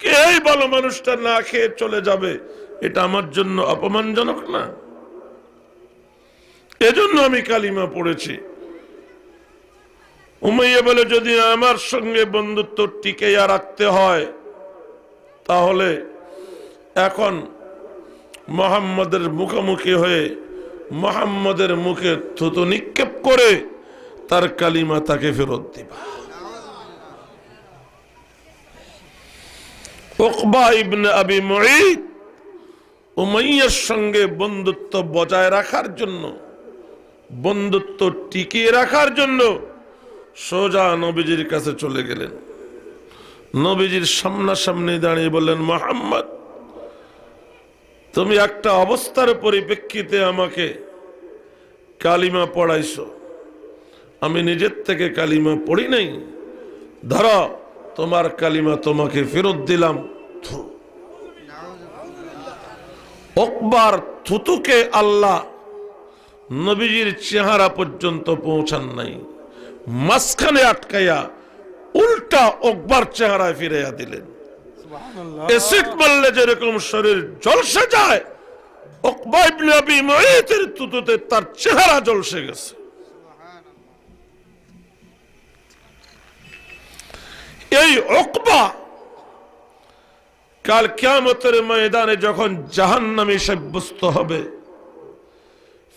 কে এই ভালো মানুষটা না খেয়ে চলে যাবে, এটা আমার জন্য অপমানজনক না? এজন্য আমি কালিমা পড়েছি। উমাইয়া বলে যদি আমার সঙ্গে বন্ধুত্ব টিকিয়ে রাখতে হয়, তাহলে এখন মুহাম্মদের মুখোমুখি হয়ে মুহাম্মদের মুখে থুতু নিক্ষেপ করে তার কালিমা তাকে ফেরত দিবা। উকবা ইবনে আবি মুঈত উমাইয়ার সঙ্গে বন্ধুত্ব বজায় রাখার জন্য, বন্ধুত্ব টিকিয়ে রাখার জন্য সোজা নবীজির কাছে চলে গেলেন। নবীজির সামনাসামনি দাঁড়িয়ে বললেন, মুহাম্মদ, তুমি একটা অবস্থার পরিপ্রেক্ষিতে আমাকে কালিমা পড়াইছো, আমি নিজের থেকে কালিমা পড়ি নাই, ধরো তোমার কালিমা তোমাকে ফেরত দিলাম। উকবার থুতুকে আল্লাহ নবীজির চেহারা পর্যন্ত পৌঁছান নাই, মাঝখানে আটকাইয়া উল্টা উকবার চেহারায় ফিরাইয়া দিলেন। এসিড মারলে যেরকম শরীর ঝলসে যায়, উকবা ইবনে আবি মুঈতের থুতুতে তার চেহারা ঝলসে গেছে। এই উকবা কাল কিয়ামতের ময়দানে যখন জাহান্নামী সাব্যস্ত হবে,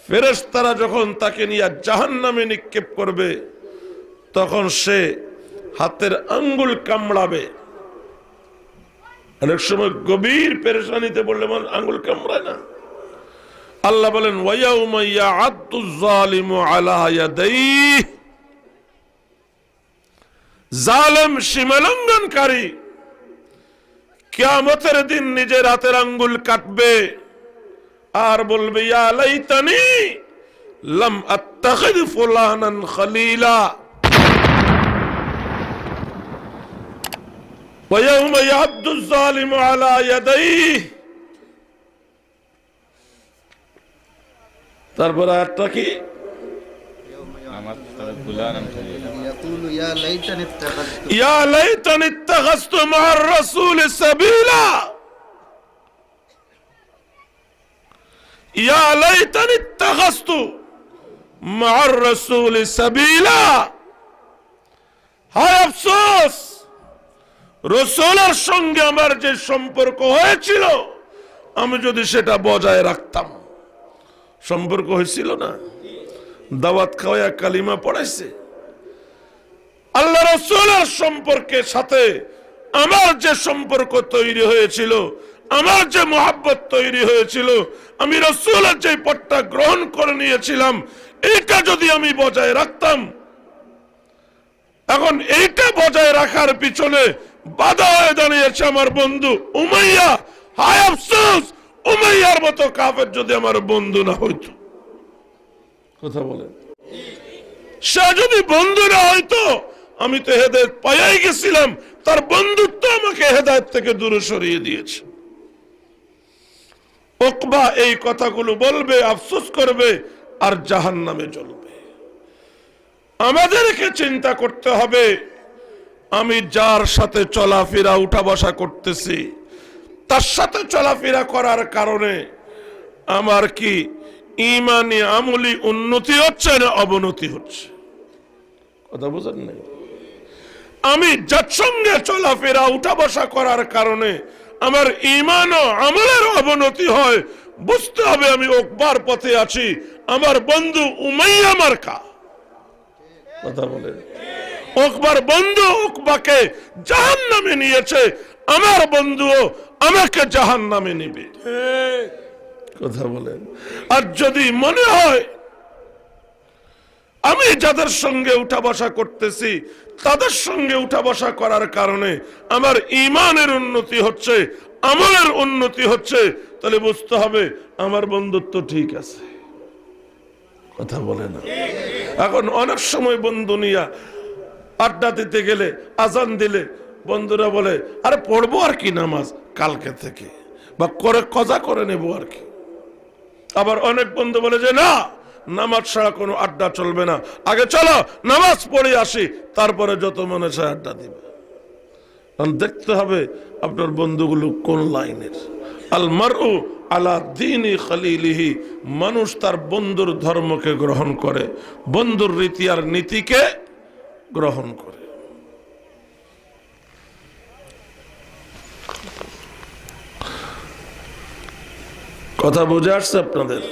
ফেরেশতারা যখন তাকে নিয়ে জাহান্নামে নিক্ষেপ করবে, তখন সে হাতের আঙ্গুল কামড়াবে। অনেক সময় গভীর পেরেশানিতে বললে আঙ্গুল কামড়ায় না। আল্লাহ বলেন, ওয়ায়াউমা ইয়া'আদ্দু যালিমু আলা ইয়াদাইহি, জালেম সীমালঙ্ঘনকারী কিয়ামতের দিন নিজের হাতের আঙ্গুল কাটবে আর বলবে, ইয়া লাইতানি লাম আত্তাখিদ ফুলানান খলিলা। ওয়ায়াউমা ইয়া'আদ্দু যালিমু আলা ইয়াদাইহি। তারপর আয়াতটা কি? ইয়া লাইতানি ইত্তাখাযতু মা'আর রাসূলি সাবিলা, ইয়া লাইতানি ইত্তাখাযতু মা'আর রাসূলি সাবিলা। হায় আফসোস, রাসূলের সঙ্গে আমার যে সম্পর্ক হয়েছিল, আমি যদি সেটা বজায় রাখতাম। সম্পর্ক হয়েছিল না, দাওয়াত খাওয়া কালিমা পড়াইছে। আল্লাহ রাসূলের সম্পর্কের সাথে আমার যে সম্পর্ক তৈরি হয়েছিল, আমার যে মোহাব্বত তৈরি হয়েছিল, আমি রাসূলের যে পথটা গ্রহণ করে নিয়েছিলাম, এইটা যদি আমি বজায় রাখতাম, এখন এইটা বজায় রাখার পিছনে বাধা হয়ে দাঁড়িয়েছে আমার বন্ধু উমাইয়া। হায় আফসোস, উমাইয়ার মতো কাফের যদি আমার বন্ধু না হইতো। কথা বলেন, সে যদি বন্ধু না হইতো, আমি তো হেদায়েত পাইয়াই গেছিলাম। তার বন্ধুত্ব আমাকে হেদায়েত থেকে দূরে সরিয়ে দিয়েছে। উকবা এই কথাগুলো বলবে, আফসোস করবে, আর জাহান্নামে জ্বলবে। আমাদেরকে চিন্তা করতে হবে, আমি যার সাথে চলাফেরা উঠা বসা করতেছি, তার সাথে চলাফেরা করার কারণে আমার কি ঈমানি আমলি উন্নতি হচ্ছে না অবনতি হচ্ছে? কথা বুঝেন নাই? আমি যার সঙ্গে চলাফেরা উঠা বসা করার কারণে আমার ঈমান ও আমলের অবনতি হয়, বুঝতে হবে আমি উকবার পথে আছি। আমার বন্ধু উমাইয়া মার্কা। কথা বলেন, উকবার বন্ধু উকবাকে জাহান্নামে নিয়েছে, আমার বন্ধুও আমাকে জাহান্নামে নিবে। কথা বলেন। আর যদি মনে হয় আমি যাদের সঙ্গে উঠা বসা করতেছি, তাদের সঙ্গে উঠা বসা করার কারণে আমার ঈমানের উন্নতি হচ্ছে, আমলের উন্নতি হচ্ছে, তাহলে বুঝতে হবে আমার বন্ধুত্ব ঠিক আছে। কথা বলে না। এখন অনেক সময় বন্ধু নিয়া আড্ডা দিতে গেলে, আজান দিলে বন্ধুরা বলে, আরে পড়বো আর কি নামাজ কালকে থেকে, বা করে কজা করে নেব আর কি। আবার অনেক বন্ধু বলে যে না, নামাজ ছাড়া কোনো আড্ডা চলবে না, আগে চলো নামাজ পড়ে আসি, তারপরে যত মনে চায় আড্ডা দিবে। দেখতে হবে আপনার বন্ধুগুলো কোন লাইনের। আল মারউ আলা দীনি খলিলিহি, মানুষ তার বন্ধুর ধর্মকে গ্রহণ করে, বন্ধুর রীতি আর নীতিকে গ্রহণ করে। কথা বুঝে আসছে আপনাদের?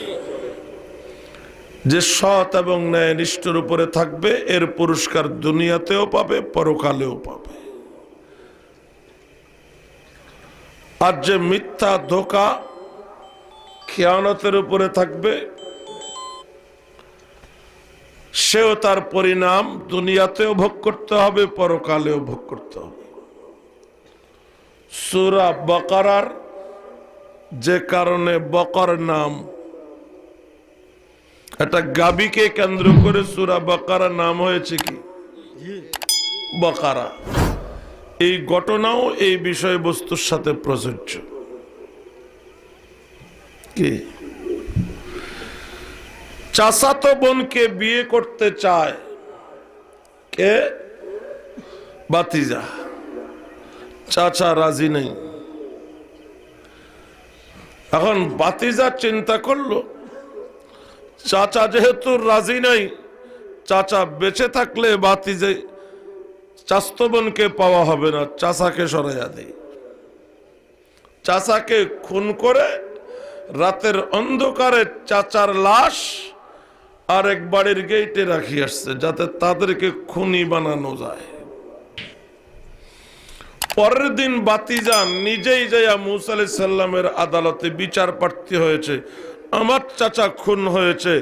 যে সৎ এবং ন্যায়নিষ্ঠের উপরে থাকবে, এর পুরস্কার দুনিয়াতেও পাবে, পরকালেও পাবে। আর যে মিথ্যা, ধোঁকা, খেয়ানতের উপরে থাকবে, সেও তার পরিণাম দুনিয়াতেও ভোগ করতে হবে, পরকালেও ভোগ করতে হবে। সূরা বাকারার যে কারণে বকর নাম, একটা গাবিকে কেন্দ্র করে সূরা বাকারা নাম হয়েছে কি বাকারা। এই ঘটনাও এই বিষয়বস্তুর সাথে প্রযোজ্য। কি চাচাতো বোনকে বিয়ে করতে চায় কে? ভাতিজা। চাচা রাজি নেই। এখন ভাতিজা চিন্তা করলো, চাচা যেহেতু রাজি নাই, চাচা বেঁচে থাকলে ভাতিজা চাচাতো বোনকে পাওয়া হবে না, চাচাকে সরাইয়া দেয়। চাচাকে খুন করে রাতের অন্ধকারে চাচার লাশ আরেক বাড়ির গেটে রাখি আসছে, যাতে তাদেরকে খুনি বানানো যায়। পরের দিন ভাতিজা নিজেই যাইয়া মুসা আলাইহিস সালামের আদালতে বিচার প্রার্থী হয়েছে, আমার চাচা খুন হয়েছে,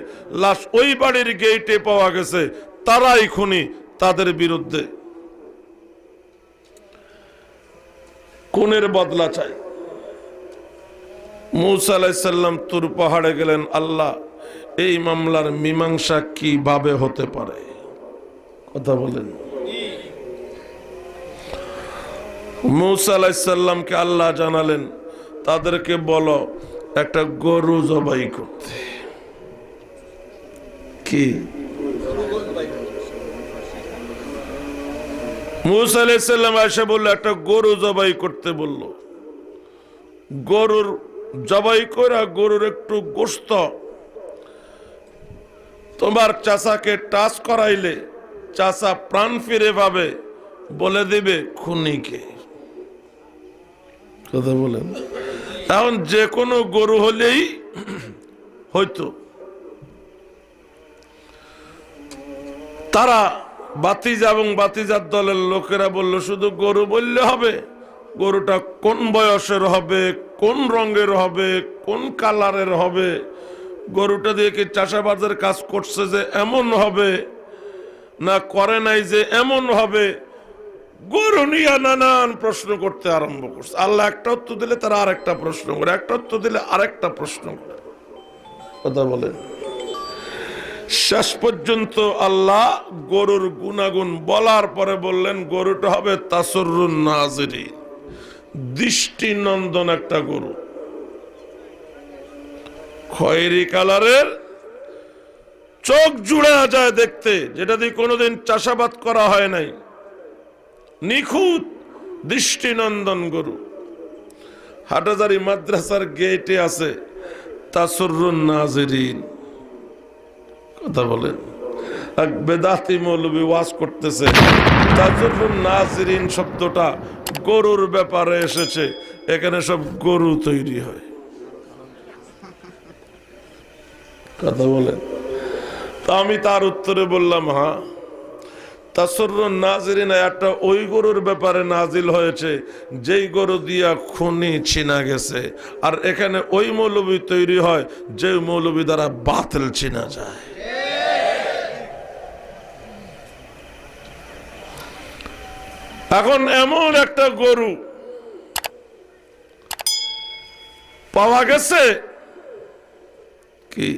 লাশ ওই বাড়ির গেটে পাওয়া গেছে, তারাই খুনি, তাদের বিরুদ্ধে খুনের বদলা চাই। মুসা আলাইহিস সালাম তুর পাহাড়ে গেলেন, আল্লাহ এই মামলার মীমাংসা কিভাবে হতে পারে? কথা বলেন। মুসা আলাইহিস সালামকে আল্লাহ জানালেন, তাদেরকে বলো একটা গরু জবাই করতে। কি মুসা আলাইহিস সালাম এসে বলল, একটা গরু জবাই করতে বলল। গরুর জবাই করে গরুর একটু গোশত তোমার চাচাকে টাচ করাইলে চাচা প্রাণ ফিরে পাবে, বলে দিবে খুনিকে। কথা বলেন। এখন যে কোনো গরু হলেই হয়তো তারা বাতিজা এবং বাতিজার দলের লোকেরা বলল শুধু গরু বললে হবে? গরুটা কোন বয়সের হবে, কোন রঙের হবে, কোন কালারের হবে, গরুটা দিয়ে কি চাষাবাদের কাজ করছে যে এমন হবে না করে নাই যে এমন হবে? গরু নিয়ে নানান প্রশ্ন করতে আরম্ভ করছে। আল্লাহ একটা উত্তর দিলে তারা আরেকটা প্রশ্ন করে, একটা উত্তর দিলে আরেকটা প্রশ্ন করে। কথা বলেন, শেষ পর্যন্ত আল্লাহ গরুর গুণাগুণ বলার পরে বললেন গরুটা হবে তাসররুন নাজিরিন, দৃষ্টিনন্দন একটা গরু, খয়েরি কালারের, চোখ জুড়ে যায় দেখতে, যেটা দিয়ে কোনোদিন চাষাবাদ করা হয় নাই, নিখুঁত দৃষ্টিনন্দন গরু। হাটাজারি মাদ্রাসার গেটে আছে তাসররুন নাজিরিন। কথা বলেন, এক বেদাতি মৌলবী ওয়াজ করতেছে তাসররুন নাজিরিন শব্দটা গরুর ব্যাপারে এসেছে, এখানে সব গরু তৈরি হয়। কথা বলেন, তো আমি তার উত্তরে বললাম হ্যাঁ, তাসররুন নাজিরিন আয়াতটা ওই গরুর ব্যাপারে নাজিল হয়েছে যেই গরু দিয়া খুনি চিনা গেছে, আর এখানে ওই মৌলবী তৈরি হয় যে মৌলবী দ্বারা বাতিল চিনা যায়। এখন এমন একটা গরু পাওয়া গেছে কি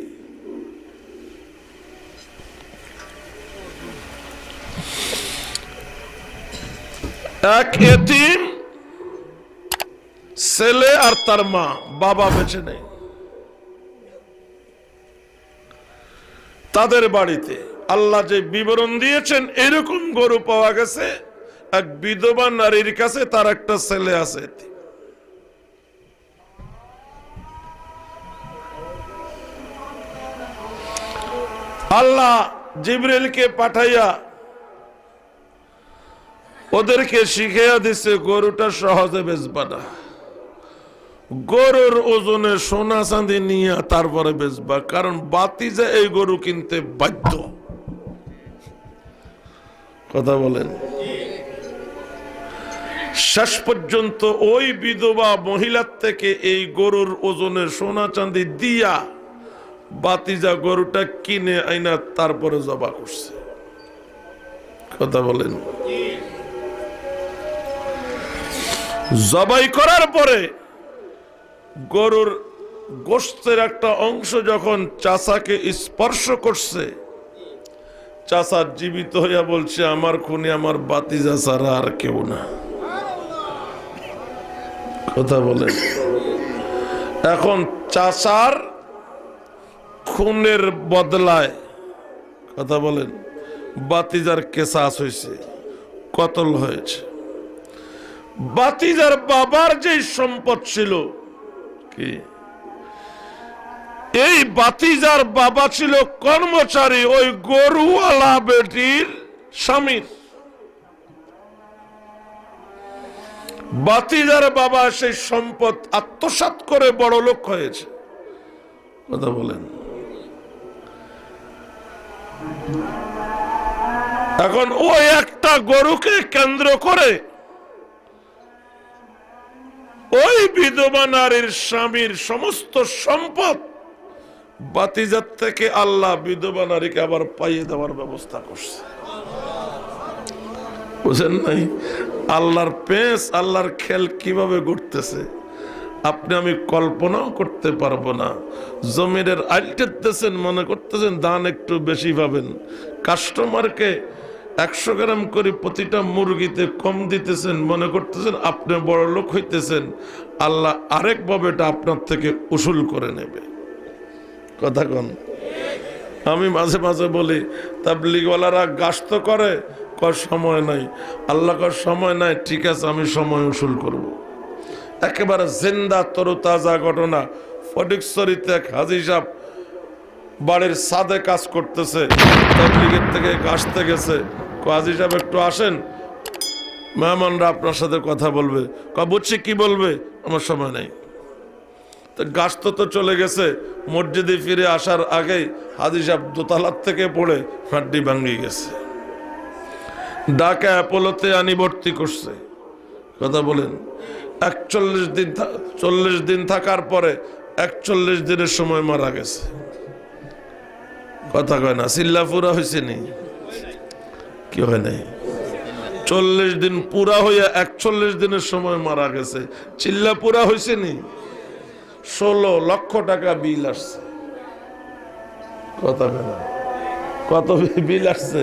এক এতিম ছেলে আর তার মা, বাবা বেঁচে নেই, তাদের বাড়িতে আল্লাহ যে বিবরণ দিয়েছেন এরকম গরু পাওয়া গেছে এক বিধবা নারীর কাছে, তার একটা ছেলে আছে। আল্লাহ জিবরিলকে পাঠাইয়া ওদেরকে শিখিয়ে দিছে গরুটা সহজে বেচবা না, গরুর ওজনে সোনা চাঁদি নিয়ে তারপরে বেচবা, কারণ বাতিজা এই গরু কিনতে বাধ্য। কথা বলেন, শেষ পর্যন্ত ওই বিধবা মহিলার থেকে এই গরুর ওজনে সোনা চাঁদি দিয়া বাতিজা গরুটা কিনে আইনা তারপরে জবা করছে। কথা বলেন, জবাই করার পরে গরুর গোশতের একটা অংশ যখন চাচাকে স্পর্শ করছে, চাচা জীবিত হইয়া বলছে আমার খুনি আমার বাতিজা ছাড়া আর কেউ না। কথা বলেন, এখন চাচার খুনের বদলায়, কথা বলেন, বাতিজার কেসাস হয়েছে, কতল হয়েছে। বাতিজার বাবার যে সম্পদ ছিল কি, এই বাতিজার বাবা ছিল কর্মচারী ওই গরুওয়ালা বেটির স্বামীর। বাতিজার বাবা সেই সম্পদ আত্মসাৎ করে বড় লোক হয়েছে। কথা বলেন, এখন ওই একটা গরুকে কেন্দ্র করে ওই বিধবা নারীর স্বামীর সমস্ত সম্পদ বাতিজার থেকে আল্লাহ বিধবা নারীকে আবার পাইয়ে দেওয়ার ব্যবস্থা করছে। বুঝেন নাই আল্লাহর পেঁচ, আল্লাহর খেল কিভাবে ঘটতেছে আপনি আমি কল্পনাও করতে পারবো না। জমিনের আইলটেতেছেন, মনে করতেছেন দান একটু বেশি পাবেন, কাস্টমারকে 100 গ্রাম করে প্রতিটা মুরগিতে কম দিতেছেন, মনে করতেছেন আপনি বড় লোক হইতেছেন। আল্লাহ আরেকভাবে এটা আপনার থেকে উসুল করে নেবে। কথা কন, আমি মাঝে মাঝে বলি তাবলীগওয়ালারা গাস্ত করে, কয় সময় নাই। আল্লাহ কয় সময় নাই, ঠিক আছে আমি সময় উসুল করব। একেবারে জিন্দা তরতাজা ঘটনা, ফটিকছড়িতে এক হাজী সাহেব বাড়ির ছাদে কাজ করতেছে, তাবলীগের থেকে গাছতে গেছে। হাজী সাহেব একটু আসেন, মেহমানরা আপনার সাথে কথা বলবে। বুঝছি, কি বলবে? আমার সময় নাই। তো গাছ তো চলে গেছে, মসজিদে ফিরে আসার আগেই হাজী সাহেব দোতলার থেকে পড়ে হাড্ডি ভাঙি গেছে। ঢাকা অ্যাপোলোতে আনি ভর্তি করছে। কথা বলেন, 40 দিন থাকার পরে 41 দিনের সময় মারা গেছে। কথা কয় না, চিল্লা পুরা হয়েছে নি? কি হয় নাই? 40 দিন পুরা হইয়া 41 দিনের সময় মারা গেছে। চিল্লা পুরা হয়েছে নি? 16 লক্ষ টাকা বিল আসছে। কথা কয় না, কত বিল আসছে?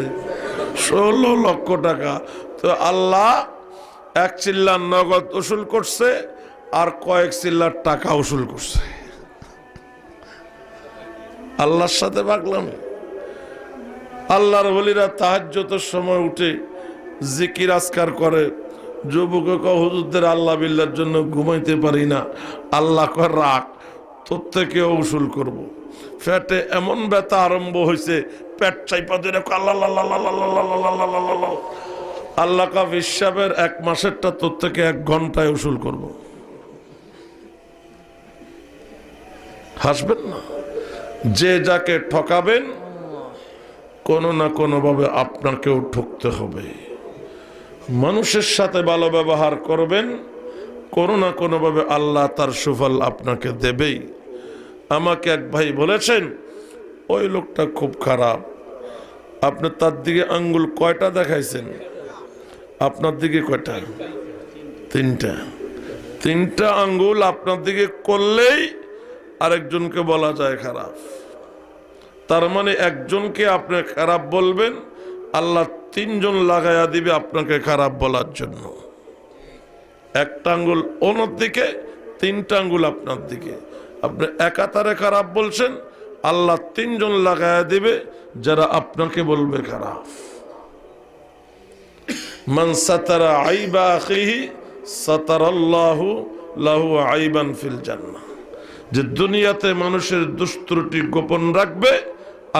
16 লক্ষ টাকা। তো আল্লাহ 1 চিল্লার নগদ উসুল করছে আর কয়েক চিল্লার টাকা উসুল করছে। আল্লাহর সাথে পাগলাম। আল্লাহর ওলিরা তাহাজ্জুদের সময় উঠে জিকির আজকার করে। যুবকে কয় হুজুরদের আল্লাহ বিল্লার জন্য ঘুমাইতে পারি না। আল্লাহ কয় রাখ, তোর থেকে উসুল করব। পেটে এমন ব্যথা আরম্ভ হয়েছে, পেট চাইপা দিয়ে আল্লাহ আল্লাহ কা হিসাবের 1 মাসেরটা তোর থেকে 1 ঘন্টায় উসুল করব। হাসবেন না। যে যাকে ঠকাবেন কোনো না কোনো ভাবে আপনাকেও ঠকতে হবে। মানুষের সাথে ভালো ব্যবহার করবেন, কোনো না কোনো ভাবে আল্লাহ তার সুফল আপনাকে দেবেই। আমাকে এক ভাই বলেছেন, ওই লোকটা খুব খারাপ। আপনি তার দিকে আঙ্গুল কয়টা দেখাইছেন? আপনার দিকে কয়টা? 3টা আঙ্গুল আপনার দিকে করলেই আরেকজনকে বলা যায় খারাপ। তার মানে একজনকে আপনি খারাপ বলবেন, আল্লাহ 3 জন লাগাইয়া দিবে আপনাকে খারাপ বলার জন্য। 1টা আঙ্গুল ওনার দিকে, 3টা আঙ্গুল আপনার দিকে। আপনি একাতারে খারাপ বলছেন, আল্লাহ 3 জন লাগাইয়া দিবে যারা আপনাকে বলবে খারাপ। মান সাতারা আইবা আখিহি সাতারাল্লাহু লাহু আইবান ফিল জান্নাহ। যে দুনিয়াতে মানুষের দুষ্ত্রুটি গোপন রাখবে,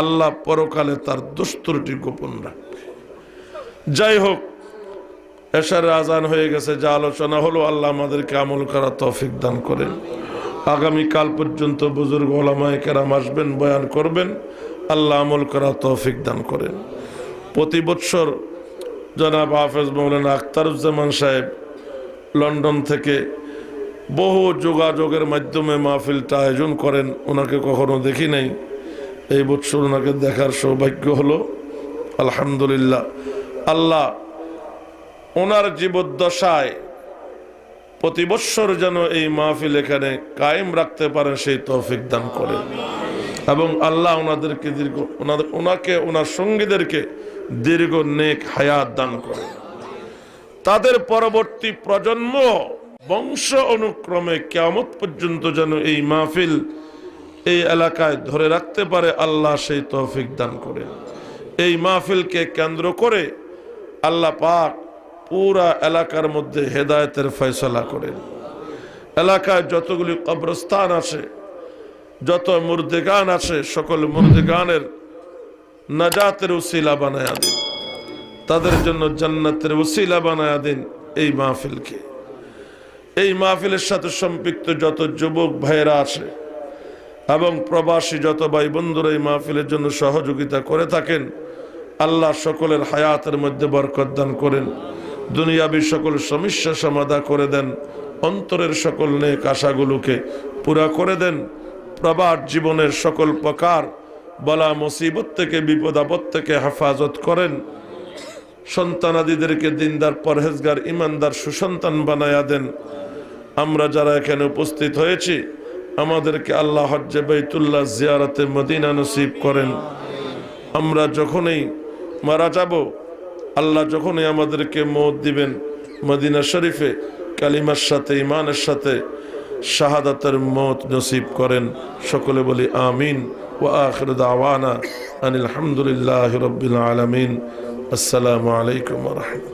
আল্লাহ পরকালে তার দুষ্ত্রুটি গোপন রাখবে। যাই হোক, এশার আজান হয়ে গেছে। যা আলোচনা হলো আল্লাহ আমাদেরকে আমল করার তৌফিক দান করেন। আগামীকাল পর্যন্ত বুজুর্গ ওলামায়ে কেরাম আসবেন, বয়ান করবেন। আল্লাহ আমল করার তৌফিক দান করেন। প্রতি বৎসর জনাব হাফেজ মৌলানা আখতারুজ্জামান সাহেব লন্ডন থেকে বহু যোগাযোগের মাধ্যমে মাহফিলটা আয়োজন করেন। ওনাকে কখনো দেখি নাই, এই বৎসর ওনাকে দেখার সৌভাগ্য হলো। আলহামদুলিল্লাহ। আল্লাহ ওনার জীবদ্দশায় প্রতি বৎসর যেন এই মাহফিল এখানে কায়েম রাখতে পারেন সেই তৌফিক দান করেন। এবং আল্লাহ ওনাদেরকে ওনাকে ওনার সঙ্গীদেরকে দীর্ঘ নেক হায়াত দান করেন। তাদের পরবর্তী প্রজন্ম বংশ অনুক্রমে কিয়ামত পর্যন্ত যেন এই মাহফিল এই এলাকায় ধরে রাখতে পারে, আল্লাহ সেই তৌফিক দান করেন। এই মাহফিলকে কেন্দ্র করে আল্লাহ পাক পুরা এলাকার মধ্যে হেদায়েতের ফয়সালা করেন। এলাকায় যতগুলি কবরস্থান আছে, যত মুর্দেগান আছে, সকল মুর্দেগানের নাজাতের উসিলা বানায়া দিন, তাদের জন্য জান্নাতের উসিলা বানায়া দিন এই মাহফিলকে। এই মাহফিলের সাথে সম্পৃক্ত যত যুবক ভাইয়েরা আছে এবং প্রবাসী যত ভাই বন্ধুরা এই মাহফিলের জন্য সহযোগিতা করে থাকেন, আল্লাহ সকলের হায়াতের মধ্যে বরকত দান করেন। দুনিয়াবী সকল সমস্যা সমাধান করে দেন। অন্তরের সকল নেক আশাগুলোকে পুরা করে দেন। প্রবাদ জীবনের সকল প্রকার বলা মুসিবত থেকে, বিপদ আপদ থেকে হেফাজত করেন। সন্তানাদিদেরকে দিনদার, পরহেজগার, ইমানদার, সুসন্তান বানায়া দেন। আমরা যারা এখানে উপস্থিত হয়েছি, আমাদেরকে আল্লাহ হজ্জে বাইতুল্লাহ জিয়ারতে মদিনা নসিব করেন। আমরা যখনই মারা যাব, আল্লাহ যখনই আমাদেরকে মওত দিবেন, মদিনা শরীফে কালিমার সাথে, ইমানের সাথে শাহাদাতের মওত নসিব করেন। সকলে বলি আমিন। ওয়া আখিরু দাওয়ানা আনিল হামদুলিল্লাহি রাব্বিল আলামিন। আসসালামু আলাইকুম ওয়া রাহমাতুল্লাহ।